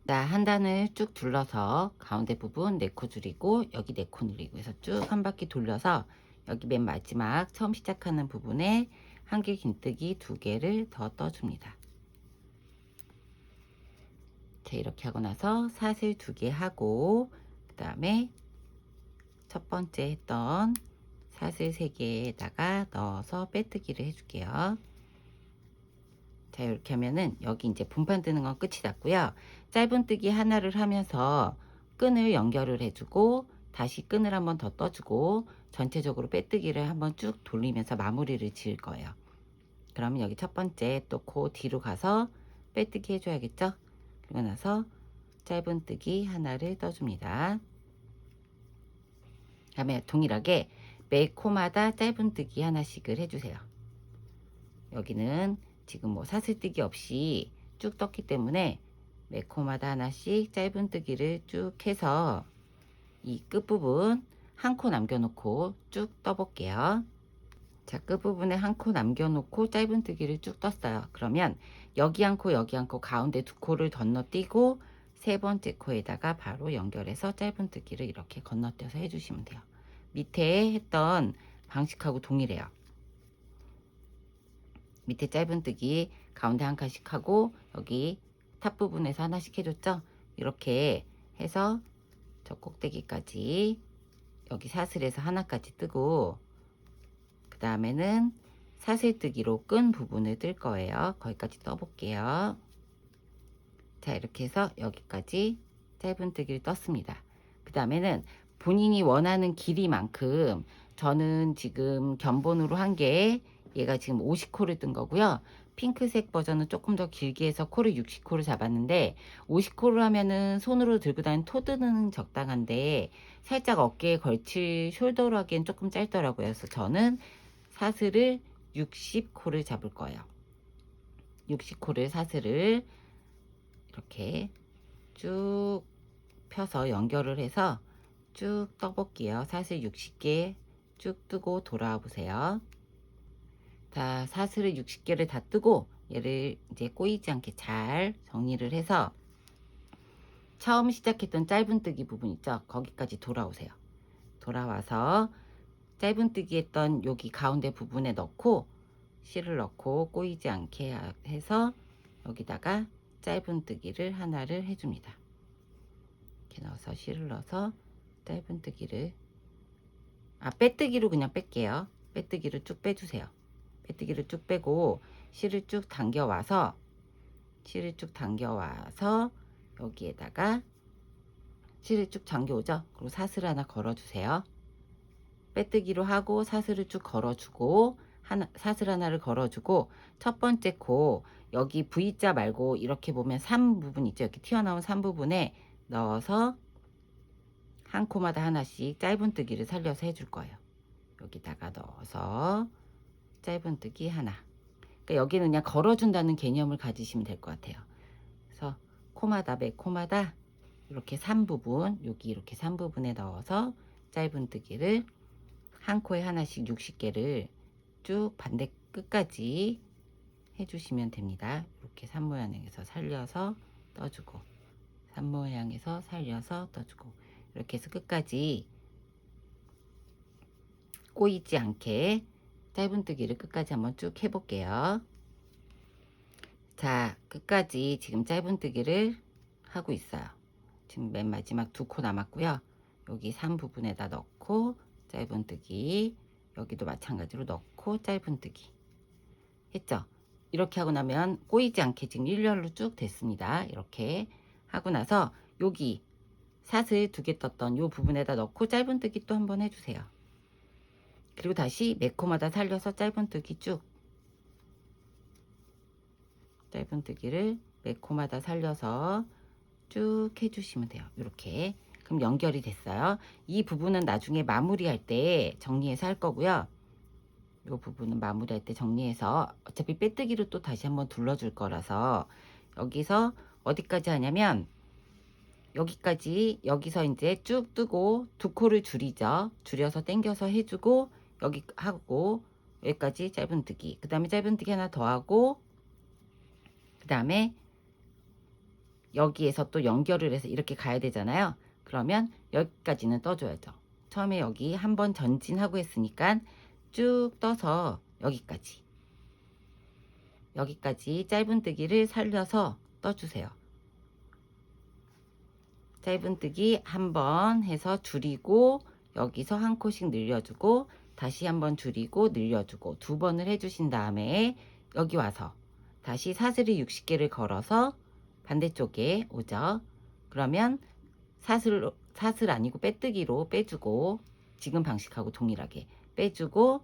Speaker 1: 자, 한 단을 쭉 둘러서 가운데 부분 4코 줄이고 여기 4코 늘리고 해서 쭉 한 바퀴 돌려서 여기 맨 마지막 처음 시작하는 부분에 한길 긴뜨기 2개를 더 떠줍니다. 자, 이렇게 하고 나서 사슬 2개 하고, 그 다음에 첫 번째 했던 사슬 3개에다가 넣어서 빼뜨기를 해줄게요. 자, 이렇게 하면은 여기 이제 분판 뜨는 건 끝이 났고요. 짧은뜨기 하나를 하면서 끈을 연결을 해주고 다시 끈을 한번 더 떠주고 전체적으로 빼뜨기를 한번 쭉 돌리면서 마무리를 지을 거예요. 그러면 여기 첫 번째 또 코 뒤로 가서 빼뜨기 해줘야겠죠. 그러고 나서 짧은뜨기 하나를 떠줍니다. 다음에 동일하게 매 코마다 짧은뜨기 하나씩을 해주세요. 여기는 지금 뭐 사슬뜨기 없이 쭉 떴기 때문에 매 코마다 하나씩 짧은뜨기를 쭉 해서 이 끝부분 한 코 남겨놓고 쭉 떠볼게요. 자, 끝부분에 한 코 남겨놓고 짧은뜨기를 쭉 떴어요. 그러면 여기 한 코 여기 한 코 가운데 2코를 건너뛰고 세 번째 코에다가 바로 연결해서 짧은뜨기를 이렇게 건너뛰어서 해주시면 돼요. 밑에 했던 방식하고 동일해요. 밑에 짧은뜨기 가운데 한 칸씩 하고 여기 탑 부분에서 하나씩 해줬죠. 이렇게 해서 저 꼭대기까지 여기 사슬에서 하나까지 뜨고, 그 다음에는 사슬뜨기로 끈 부분을 뜰 거예요. 거기까지 떠볼게요. 자, 이렇게 해서 여기까지 짧은뜨기를 떴습니다. 그 다음에는 본인이 원하는 길이만큼, 저는 지금 견본으로 한 게 얘가 지금 50코를 뜬 거고요. 핑크색 버전은 조금 더 길게 해서 코를 60코를 잡았는데, 50코를 하면은 손으로 들고 다니는 토드는 적당한데 살짝 어깨에 걸칠 숄더로 하기엔 조금 짧더라고요. 그래서 저는 사슬을 60코를 잡을 거예요. 60코를 사슬을 이렇게 쭉 펴서 연결을 해서 쭉 떠볼게요. 사슬 60개 쭉 뜨고 돌아와 보세요. 자, 사슬을 60개를 다 뜨고 얘를 이제 꼬이지 않게 잘 정리를 해서 처음 시작했던 짧은뜨기 부분 있죠? 거기까지 돌아오세요. 돌아와서 짧은뜨기 했던 여기 가운데 부분에 넣고 실을 넣고 꼬이지 않게 해서 여기다가 짧은뜨기를 하나를 해줍니다. 이렇게 넣어서 실을 넣어서 짧은뜨기를 빼뜨기로 그냥 뺄게요. 빼뜨기를 쭉 빼주세요. 빼뜨기를 쭉 빼고 실을 쭉 당겨와서 여기에다가 실을 쭉 당겨오죠. 그리고 사슬 하나 걸어주세요. 빼뜨기로 하고 사슬을 쭉 걸어주고 사슬 하나를 걸어주고 첫 번째 코 여기 V자 말고 이렇게 보면 3 부분 있죠. 이렇게 튀어나온 3 부분에 넣어서 한 코마다 하나씩 짧은뜨기를 살려서 해줄 거예요. 여기다가 넣어서 짧은뜨기 하나. 그러니까 여기는 그냥 걸어준다는 개념을 가지시면 될 것 같아요. 그래서 코마다 매 코마다 이렇게 3부분 여기 이렇게 3부분에 넣어서 짧은뜨기를 한 코에 하나씩 60개를 쭉 반대 끝까지 해주시면 됩니다. 이렇게 3모양에서 살려서 떠주고 3모양에서 살려서 떠주고 이렇게 해서 끝까지 꼬이지 않게 짧은뜨기를 끝까지 한번 쭉 해볼게요. 자, 끝까지 지금 짧은뜨기를 하고 있어요. 지금 맨 마지막 2코 남았고요. 여기 3 부분에다 넣고 짧은뜨기, 여기도 마찬가지로 넣고 짧은뜨기 했죠. 이렇게 하고 나면 꼬이지 않게 지금 일렬로 쭉 됐습니다. 이렇게 하고 나서 여기 사슬 2개 떴던 이 부분에다 넣고 짧은뜨기 또 한번 해주세요. 그리고 다시 매 코마다 살려서 짧은뜨기 쭉 짧은뜨기를 매 코마다 살려서 쭉 해주시면 돼요. 이렇게 그럼 연결이 됐어요. 이 부분은 나중에 마무리할 때 정리해서 할 거고요. 이 부분은 마무리할 때 정리해서 어차피 빼뜨기로 또 다시 한번 둘러줄 거라서 여기서 어디까지 하냐면 여기까지 여기서 이제 쭉 뜨고 2코를 줄이죠. 줄여서 당겨서 해주고 여기 하고 여기까지 짧은뜨기 그 다음에 짧은뜨기 하나 더 하고 그 다음에 여기에서 또 연결을 해서 이렇게 가야 되잖아요. 그러면 여기까지는 떠줘야죠. 처음에 여기 한번 전진하고 했으니까 쭉 떠서 여기까지 짧은뜨기를 살려서 떠주세요. 짧은뜨기 한번 해서 줄이고 여기서 한 코씩 늘려주고 다시 한번 줄이고 늘려주고 2번을 해주신 다음에 여기 와서 다시 사슬이 60개를 걸어서 반대쪽에 오죠. 그러면 사슬 아니고 빼뜨기로 빼주고 지금 방식하고 동일하게 빼주고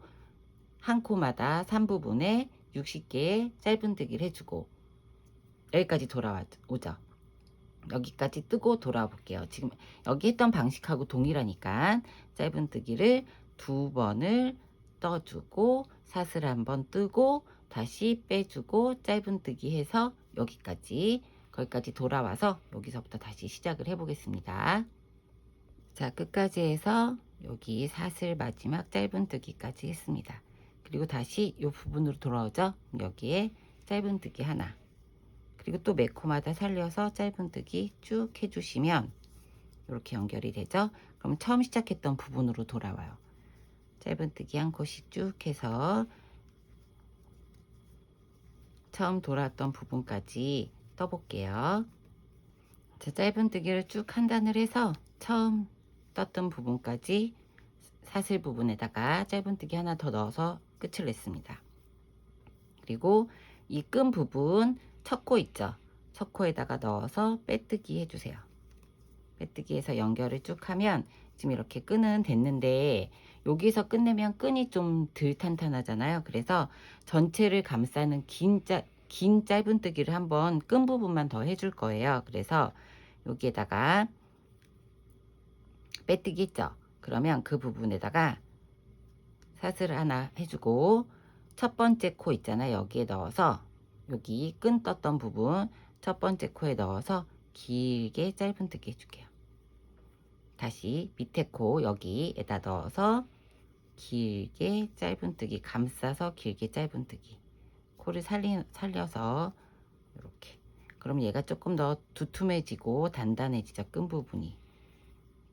Speaker 1: 한 코마다 3부분에 60개의 짧은뜨기를 해주고 여기까지 돌아오죠. 여기까지 뜨고 돌아와 볼게요. 지금 여기 했던 방식하고 동일하니까 짧은뜨기를 2번을 떠주고 사슬 한번 뜨고 다시 빼주고 짧은뜨기 해서 거기까지 돌아와서 여기서부터 다시 시작을 해 보겠습니다. 자, 끝까지 해서 여기 사슬 마지막 짧은뜨기까지 했습니다. 그리고 다시 이 부분으로 돌아오죠. 여기에 짧은뜨기 하나 그리고 또 매 코마다 살려서 짧은뜨기 쭉 해주시면 이렇게 연결이 되죠. 그럼 처음 시작했던 부분으로 돌아와요. 짧은뜨기 한 코씩 쭉 해서 처음 돌아왔던 부분까지 떠볼게요. 자, 짧은뜨기를 쭉 한 단을 해서 처음 떴던 부분까지 사슬 부분에다가 짧은뜨기 하나 더 넣어서 끝을 냈습니다. 그리고 이 끈 부분 첫 코 있죠. 첫 코에다가 넣어서 빼뜨기 해주세요. 빼뜨기 해서 연결을 쭉 하면 지금 이렇게 끈은 됐는데 여기서 끝내면 끈이 좀 덜 탄탄하잖아요. 그래서 전체를 감싸는 긴 짧은뜨기를 한번 끈 부분만 더 해줄 거예요. 그래서 여기에다가 빼뜨기 있죠. 그러면 그 부분에다가 사슬 하나 해주고 첫 번째 코 있잖아요. 여기에 넣어서 여기 끈 떴던 부분 첫 번째 코에 넣어서 길게 짧은뜨기 해줄게요. 다시 밑에 코 여기에다 넣어서 길게 짧은뜨기, 감싸서 길게 짧은뜨기. 코를 살려서 이렇게. 그럼 얘가 조금 더 두툼해지고 단단해지죠. 끈 부분이.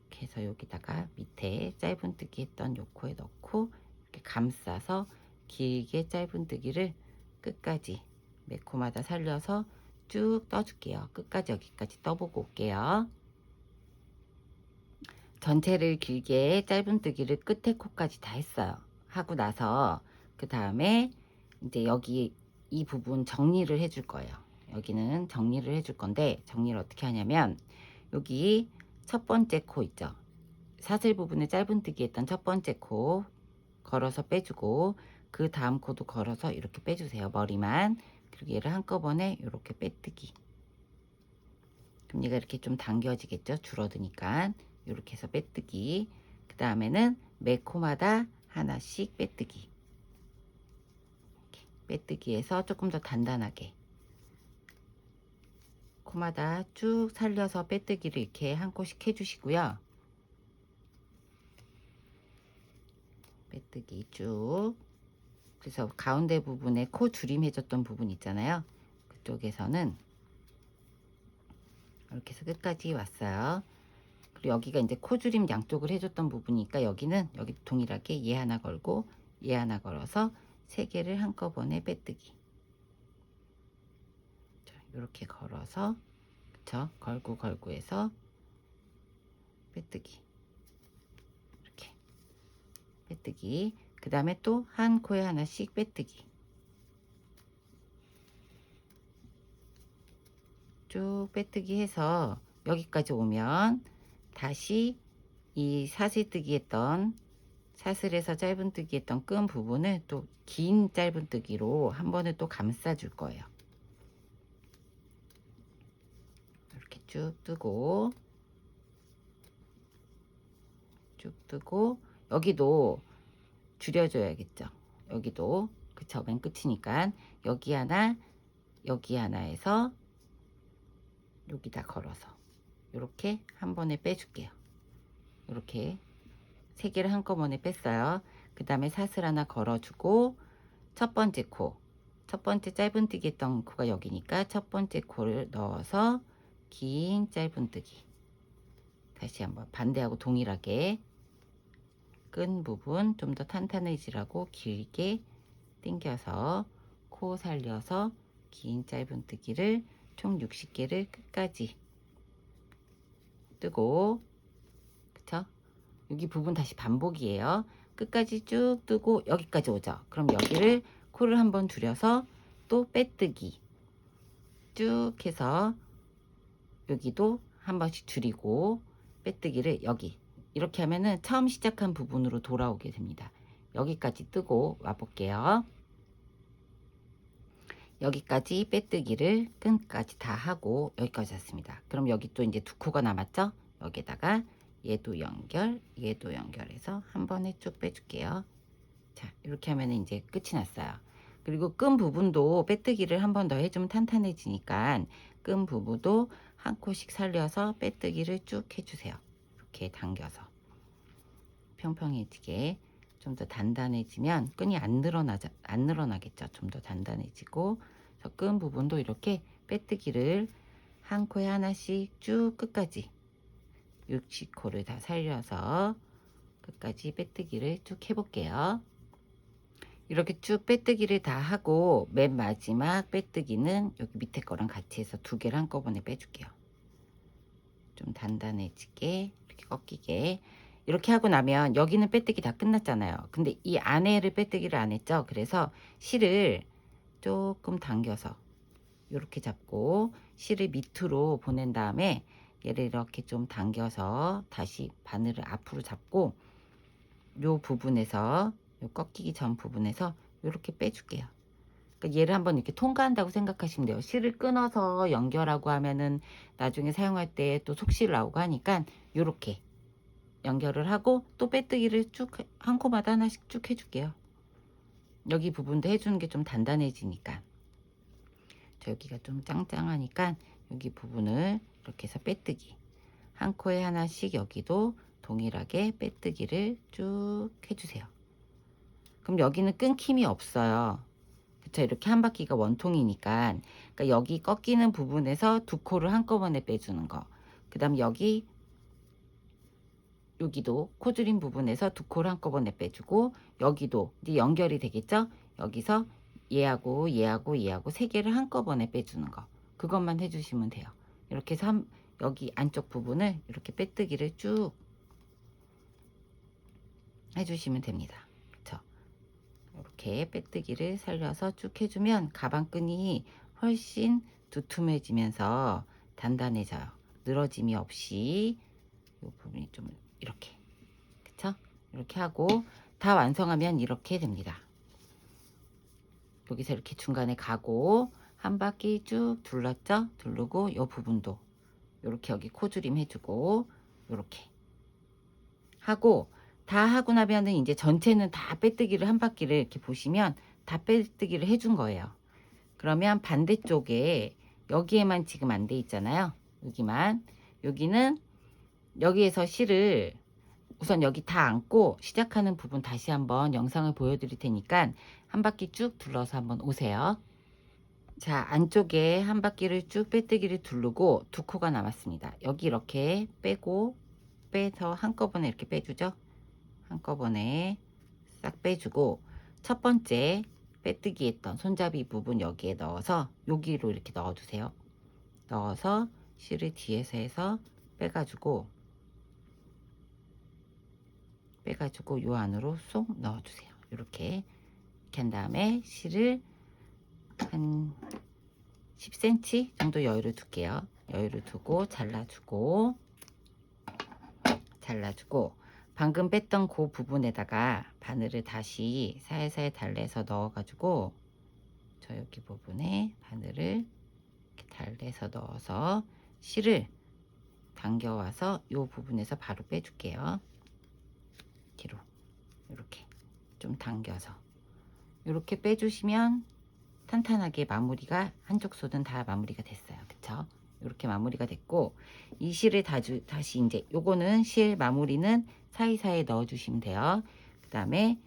Speaker 1: 이렇게 해서 여기다가 밑에 짧은뜨기 했던 요 코에 넣고 이렇게 감싸서 길게 짧은뜨기를 끝까지 매 코마다 살려서 쭉 떠줄게요. 끝까지 여기까지 떠보고 올게요. 전체를 길게 짧은뜨기를 끝에 코까지 다 했어요. 하고 나서 그 다음에 이제 여기 이 부분 정리를 해줄 거예요. 여기는 정리를 해줄 건데 정리를 어떻게 하냐면 여기 첫 번째 코 있죠. 사슬 부분에 짧은뜨기 했던 첫 번째 코 걸어서 빼주고 그 다음 코도 걸어서 이렇게 빼주세요. 머리만. 그리고 얘를 한꺼번에 이렇게 빼뜨기. 그럼 얘가 이렇게 좀 당겨지겠죠. 줄어드니까 이렇게 해서 빼뜨기. 그 다음에는 매 코마다 하나씩 빼뜨기. 이렇게 빼뜨기해서 조금 더 단단하게 코마다 쭉 살려서 빼뜨기를 이렇게 한 코씩 해주시고요. 빼뜨기 쭉. 그래서 가운데 부분에 코 줄임 해줬던 부분 있잖아요. 그쪽에서는 이렇게 해서 끝까지 왔어요. 그리고 여기가 이제 코 줄임 양쪽을 해줬던 부분이니까 여기는 여기 동일하게 얘 하나 걸고 얘 하나 걸어서 세 개를 한꺼번에 빼뜨기. 이렇게 걸어서 그쵸? 걸고 해서 빼뜨기. 이렇게 빼뜨기. 그 다음에 또 한 코에 하나씩 빼뜨기. 쭉 빼뜨기 해서 여기까지 오면 다시 이 사슬뜨기 했던 사슬에서 짧은뜨기 했던 끈 부분을 또 긴 짧은뜨기로 한 번에 또 감싸 줄 거예요. 이렇게 쭉 뜨고 여기도 줄여줘야겠죠. 여기도 그쵸, 맨 끝이니까 여기 하나 여기 하나에서 여기다 걸어서 이렇게 한 번에 빼줄게요. 이렇게 세 개를 한꺼번에 뺐어요. 그 다음에 사슬 하나 걸어주고 첫 번째 코, 첫 번째 짧은뜨기 했던 코가 여기니까 첫 번째 코를 넣어서 긴 짧은뜨기. 다시 한번 반대하고 동일하게 끈 부분 좀 더 탄탄해지라고 길게 당겨서 코 살려서 긴 짧은뜨기를 총 60개를 끝까지 뜨고, 그쵸? 여기 부분 다시 반복이에요. 끝까지 쭉 뜨고 여기까지 오죠. 그럼 여기를 코를 한번 줄여서 또 빼뜨기 쭉 해서 여기도 한 번씩 줄이고 빼뜨기를 여기 이렇게 하면은 처음 시작한 부분으로 돌아오게 됩니다. 여기까지 뜨고 와 볼게요. 여기까지 빼뜨기를 끈까지 다 하고 여기까지 왔습니다. 그럼 여기 또 이제 두 코가 남았죠? 여기다가 얘도 연결해서 한 번에 쭉 빼줄게요. 자, 이렇게 하면 이제 끝이 났어요. 그리고 끈 부분도 빼뜨기를 한 번 더 해주면 탄탄해지니까 끈 부분도 한 코씩 살려서 빼뜨기를 쭉 해주세요. 이렇게 당겨서 평평해지게 좀 더 단단해지면 끈이 안 늘어나겠죠. 좀 더 단단해지고 그래서 끈 부분도 이렇게 빼뜨기를 한 코에 하나씩 쭉 끝까지 60코를 다 살려서 끝까지 빼뜨기를 쭉 해볼게요. 이렇게 쭉 빼뜨기를 다 하고 맨 마지막 빼뜨기는 여기 밑에 거랑 같이 해서 두 개를 한꺼번에 빼줄게요. 좀 단단해지게 이렇게 꺾이게. 이렇게 하고 나면 여기는 빼뜨기 다 끝났잖아요. 근데 이 안에를 빼뜨기를 안 했죠. 그래서 실을 조금 당겨서 이렇게 잡고 실을 밑으로 보낸 다음에 얘를 이렇게 좀 당겨서 다시 바늘을 앞으로 잡고 요 부분에서 요 꺾이기 전 부분에서 이렇게 빼줄게요. 그러니까 얘를 한번 이렇게 통과한다고 생각하시면 돼요. 실을 끊어서 연결하고 하면은 나중에 사용할 때 또 속실 나오고 하니까 이렇게 연결을 하고 또 빼뜨기를 쭉 한 코마다 하나씩 쭉 해줄게요. 여기 부분도 해주는 게 좀 단단해지니까. 저 여기가 좀 짱짱하니까 여기 부분을 이렇게 해서 빼뜨기. 한 코에 하나씩 여기도 동일하게 빼뜨기를 쭉 해주세요. 그럼 여기는 끊김이 없어요. 그쵸? 이렇게 한 바퀴가 원통이니까. 그러니까 여기 꺾이는 부분에서 두 코를 한꺼번에 빼주는 거. 그 다음 여기도 코줄인 부분에서 두 코를 한꺼번에 빼주고, 여기도 이제 연결이 되겠죠? 여기서 얘하고 얘하고 얘하고 세 개를 한꺼번에 빼주는 거. 그것만 해주시면 돼요. 이렇게 해서 여기 안쪽 부분을 이렇게 빼뜨기를 쭉 해주시면 됩니다. 그쵸? 이렇게 빼뜨기를 살려서 쭉 해주면 가방끈이 훨씬 두툼해지면서 단단해져요. 늘어짐이 없이. 이 부분이 좀 이렇게, 그쵸? 이렇게 하고 다 완성하면 이렇게 됩니다. 여기서 이렇게 중간에 가고 한 바퀴 쭉 둘렀죠? 두르고 이 부분도 이렇게 여기 코줄임 해주고 이렇게 하고, 다 하고 나면은 이제 전체는 다 빼뜨기를 한 바퀴를 이렇게 보시면 다 빼뜨기를 해준 거예요. 그러면 반대쪽에 여기에만 지금 안 돼 있잖아요. 여기만. 여기는 여기에서 실을 우선 여기 다 안고 시작하는 부분 다시 한번 영상을 보여드릴 테니까 한 바퀴 쭉 둘러서 한번 오세요. 자, 안쪽에 한 바퀴를 쭉 빼뜨기를 두르고 두 코가 남았습니다. 여기 이렇게 빼고 빼서 한꺼번에 이렇게 빼주죠. 한꺼번에 싹 빼주고, 첫 번째 빼뜨기 했던 손잡이 부분 여기에 넣어서 여기로 이렇게 넣어주세요. 넣어서 실을 뒤에서 해서 빼가지고 요 안으로 쏙 넣어주세요. 이렇게 한 다음에 실을 한 10cm 정도 여유를 둘게요. 여유를 두고 잘라주고 방금 뺐던 그 부분에다가 바늘을 다시 살살 달래서 넣어가지고 저 여기 부분에 바늘을 이렇게 달래서 넣어서 실을 당겨와서 이 부분에서 바로 빼줄게요. 뒤로 이렇게 좀 당겨서 이렇게 빼주시면 탄탄하게 마무리가, 한쪽 손은 다 마무리가 됐어요. 그쵸? 이렇게 마무리가 됐고, 이 실을 다시 이제 요거는 실 마무리는 사이사이에 넣어 주시면 돼요. 그 다음에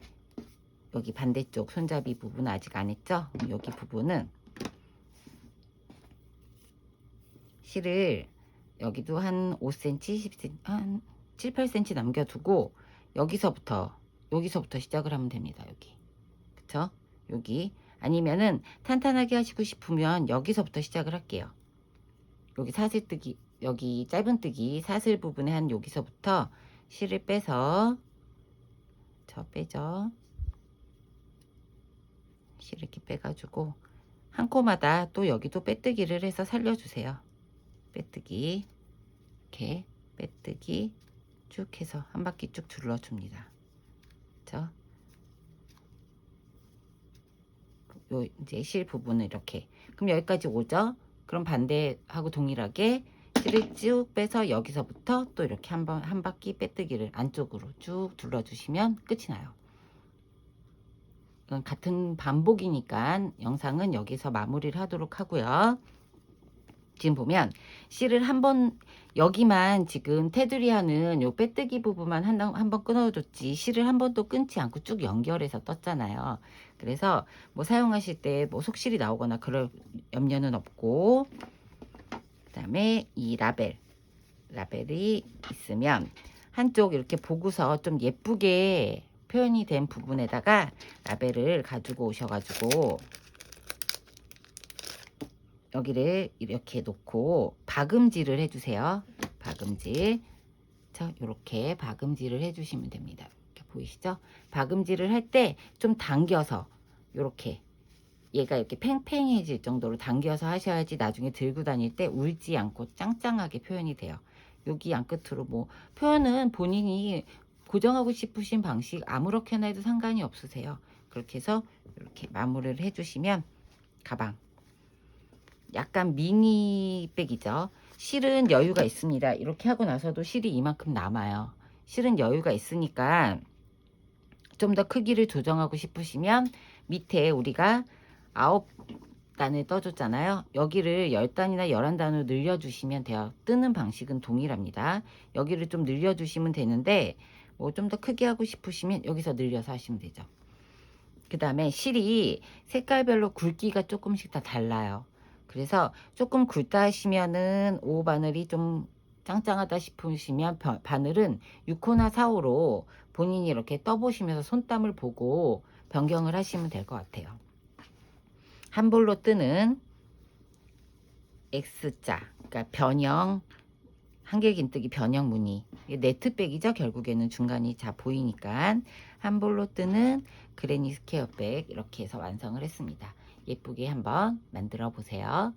Speaker 1: 여기 반대쪽 손잡이 부분 아직 안 했죠? 여기 부분은 실을 여기도 한 5cm, 10cm, 한 7, 8cm 남겨두고 여기서부터 시작을 하면 됩니다. 여기. 그쵸? 여기. 아니면은 탄탄하게 하시고 싶으면 여기서부터 시작을 할게요. 여기 사슬뜨기, 여기 짧은뜨기 사슬 부분에 한 여기서부터 실을 빼서 빼죠. 실 이렇게 빼가지고 한 코마다 또 여기도 빼뜨기를 해서 살려주세요. 빼뜨기, 이렇게 빼뜨기 쭉 해서 한 바퀴 쭉 둘러줍니다. 그쵸? 요 이제 실 부분을 이렇게, 그럼 여기까지 오죠? 그럼 반대하고 동일하게 실을 쭉 빼서 여기서부터 또 이렇게 한 바퀴 빼뜨기를 안쪽으로 쭉 둘러주시면 끝이 나요. 이건 같은 반복이니까 영상은 여기서 마무리를 하도록 하고요. 지금 보면 실을 한번 여기만 지금 테두리 하는 요 빼뜨기 부분만 한번 끊어줬지 실을 한 번도 끊지 않고 쭉 연결해서 떴잖아요. 그래서 뭐 사용하실 때 뭐 속실이 나오거나 그럴 염려는 없고, 그 다음에 이 라벨이 있으면 한쪽 이렇게 보고서 좀 예쁘게 표현이 된 부분에다가 라벨을 가지고 오셔가지고 여기를 이렇게 놓고 박음질을 해주세요. 박음질. 자, 이렇게 박음질을 해주시면 됩니다. 이렇게 보이시죠? 박음질을 할 때 좀 당겨서 이렇게 얘가 이렇게 팽팽해질 정도로 당겨서 하셔야지 나중에 들고 다닐 때 울지 않고 짱짱하게 표현이 돼요. 여기 양끝으로 뭐 표현은 본인이 고정하고 싶으신 방식 아무렇게나 해도 상관이 없으세요. 그렇게 해서 이렇게 마무리를 해주시면 가방 약간 미니백이죠. 실은 여유가 있습니다. 이렇게 하고 나서도 실이 이만큼 남아요. 실은 여유가 있으니까 좀 더 크기를 조정하고 싶으시면 밑에 우리가 9단을 떠줬잖아요. 여기를 10단이나 11단으로 늘려주시면 돼요. 뜨는 방식은 동일합니다. 여기를 좀 늘려주시면 되는데 뭐 좀 더 크게 하고 싶으시면 여기서 늘려서 하시면 되죠. 그 다음에 실이 색깔별로 굵기가 조금씩 다 달라요. 그래서 조금 굵다 하시면은 5바늘이 좀 짱짱하다 싶으시면 바늘은 6호나 4호로 본인이 이렇게 떠보시면서 손땀을 보고 변경을 하시면 될 것 같아요. 한 볼로 뜨는 X자, 그러니까 변형, 한길긴뜨기 변형 무늬, 네트백이죠. 결국에는 중간이 자 보이니까 한 볼로 뜨는 그레니 스퀘어백 이렇게 해서 완성을 했습니다. 예쁘게 한번 만들어 보세요.